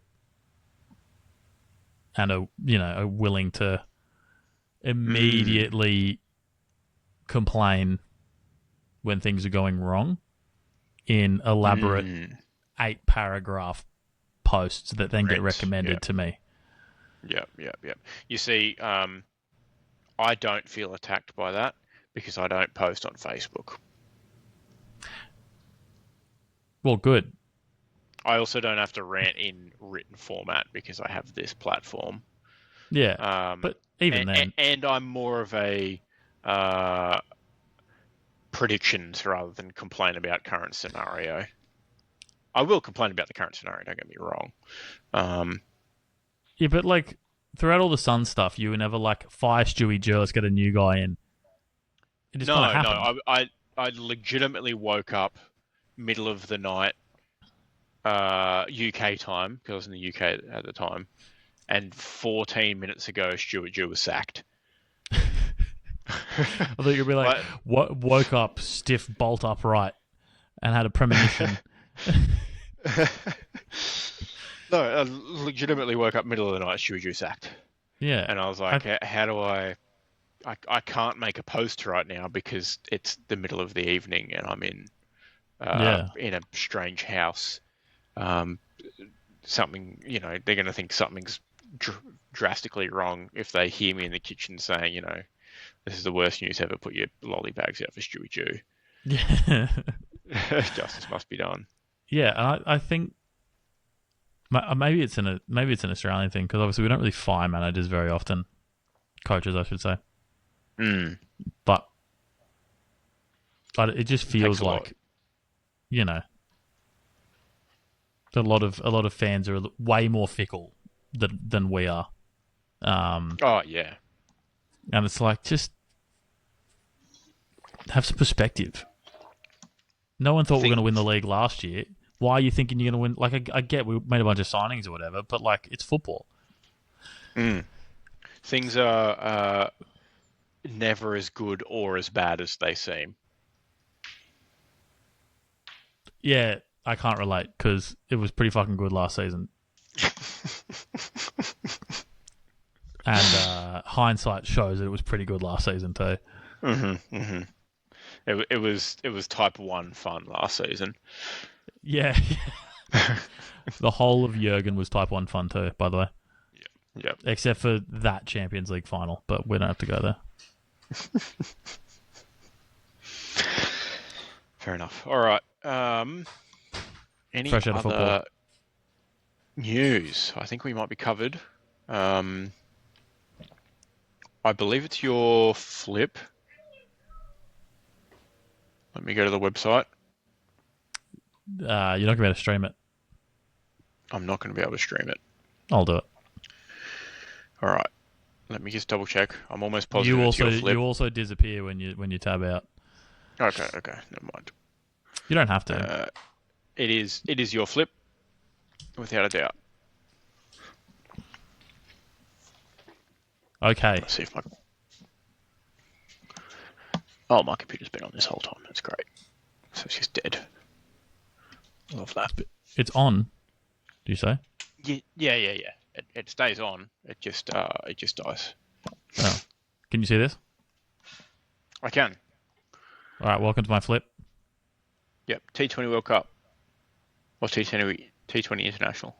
and are willing to immediately complain when things are going wrong in elaborate 8-paragraph posts that then get recommended to me. Yeah. You see, I don't feel attacked by that because I don't post on Facebook. Well, good. I also don't have to rant in written format because I have this platform. Yeah, Um, but even then, and I'm more of a uh, predictions rather than complain about current scenario. I will complain about the current scenario. Don't get me wrong. yeah, but like throughout all the Sun stuff, you were never like fire Stewie Joe, let's get a new guy in. It just kind of No, no. happened. I legitimately woke up middle of the night, UK time because I was in the UK at the time, and 14 minutes ago, Stuart Dew was sacked. I thought you'd be like, Like, woke up stiff, bolt upright, and had a premonition. no, I legitimately woke up middle of the night, Stuart Dew sacked, Yeah, and I was like, how do I can't make a post right now because it's the middle of the evening and I'm yeah, in a strange house. Something, they're going to think something's drastically wrong if they hear me in the kitchen saying, this is the worst news ever. Put your lolly bags out for Stewie Jew. yeah, Justice must be done. yeah. And I think maybe it's an Australian thing because obviously we don't really fire managers very often, coaches, I should say. Mm. But it just feels like, you know, a lot of fans are way more fickle than we are. Oh yeah. And it's like, just have some perspective. No one thought we were going to win the league last year. Why are you thinking you're going to win? Like, I get we made a bunch of signings or whatever, but like, it's football. Things are never as good or as bad as they seem. Yeah, I can't relate because it was pretty fucking good last season. And hindsight shows that it was pretty good last season too. Mm-hmm, mm-hmm. It was type 1 fun last season. Yeah. The whole of Jurgen was type 1 fun too, by the way. Yep. Except for that Champions League final, but we don't have to go there. Fair enough. All right. Any Fresh out of other football. news? I think we might be covered. I believe it's your flip. Let me go to the website. You're not going to be able to stream it. I'm not going to be able to stream it. I'll do it. All right. Let me just double check. I'm almost positive it's your flip. You also disappear when you tab out. Okay. Never mind. You don't have to. It is your flip, without a doubt. Okay. Let's see if my computer's been on this whole time. That's great. So it's just dead. Love that. It's on. Do you say? Yeah. It stays on. It just dies. Oh. Can you see this? I can. All right. Welcome to my flip. Yep. T20 World Cup. Or T20 International.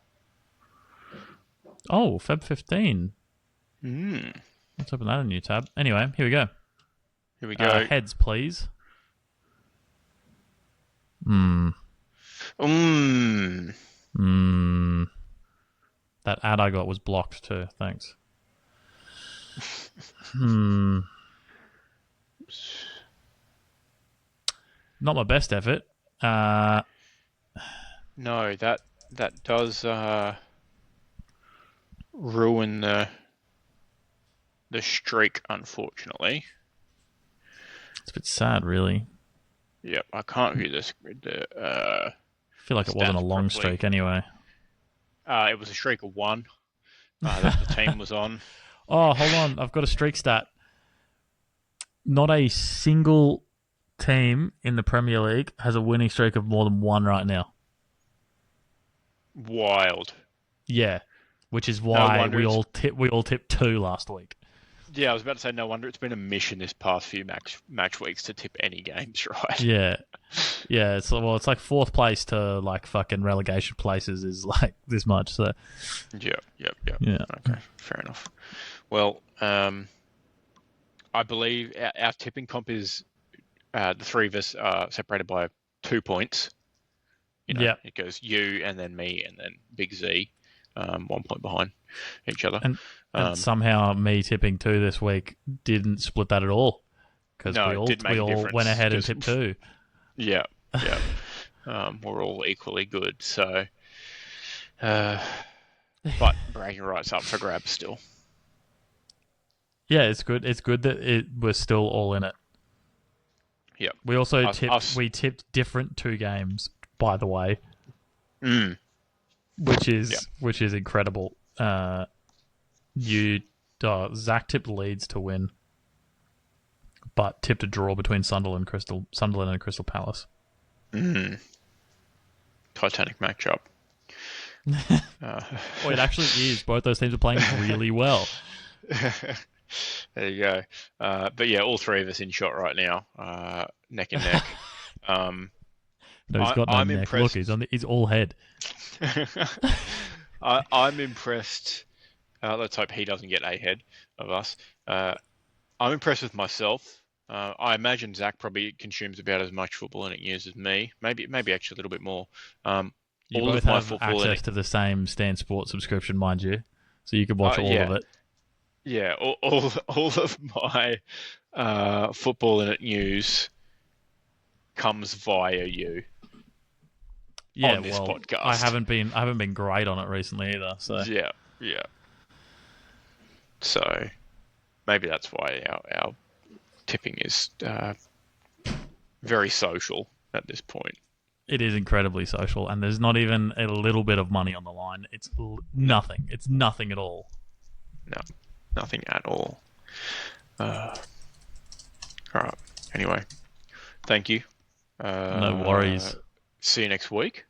Oh, Feb 15. Mm. Let's open that in a new tab. Anyway, here we go. Here we go. Heads, please. That ad I got was blocked too. Thanks. Not my best effort. No, that does ruin the streak, unfortunately. It's a bit sad, really. Yep, I can't view this. I feel like it wasn't a long streak anyway. It was a streak of 1 that the team was on. Oh, hold on. I've got a streak stat. Not a single team in the Premier League has a winning streak of more than 1 right now. Wild. Yeah, which is why No we all tipped 2 last week. Yeah, I was about to say no wonder it's been a mission this past few match weeks to tip any games, right? Yeah. It's like 4th place to like fucking relegation places is like this much. So. Yep. Yeah. Okay, fair enough. Well, I believe our tipping comp is the 3 of us are separated by 2 points. Yep. It goes you and then me and then Big Z, 1 point behind each other. And Um, somehow me tipping 2 this week didn't split that at all because No, we it all did make we a all difference, went ahead and 'cause- tipped 2. yeah, yeah. We're all equally good, so. But bragging rights up for grabs still. Yeah, it's good. It's good that we're still all in it. Yeah. We also Us. we tipped different 2 games, by the way, Mm. which is Yeah. incredible. Zach tipped Leeds to win, but tipped a draw between Sunderland and Crystal Palace. Titanic matchup. Oh, it actually is. Both those teams are playing really well. There you go. But yeah, all 3 of us in shot right now, neck and neck. No, he's got no I'm neck. impressed. Look, he's all head. I'm impressed. Let's hope he doesn't get a head of us. I'm impressed with myself. I imagine Zach probably consumes about as much football in it years as me. Maybe actually a little bit more. You All both of my have football in access it, to the same Stan Sport subscription, mind you, so you can watch all yeah. of it. Yeah, all of my football in it news comes via you. Yeah, On this well, podcast. I haven't been great on it recently either. So Yeah. So maybe that's why our tipping is very social at this point. it is incredibly social, and there's not even a little bit of money on the line. It's nothing. It's nothing at all. No, nothing at all. All right. Anyway, thank you. No worries. See you next week.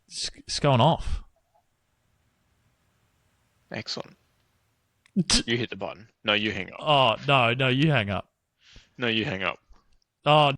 It's going off. Excellent. You hit the button. No, you hang up. Oh no, you hang up. No, you hang up. Oh.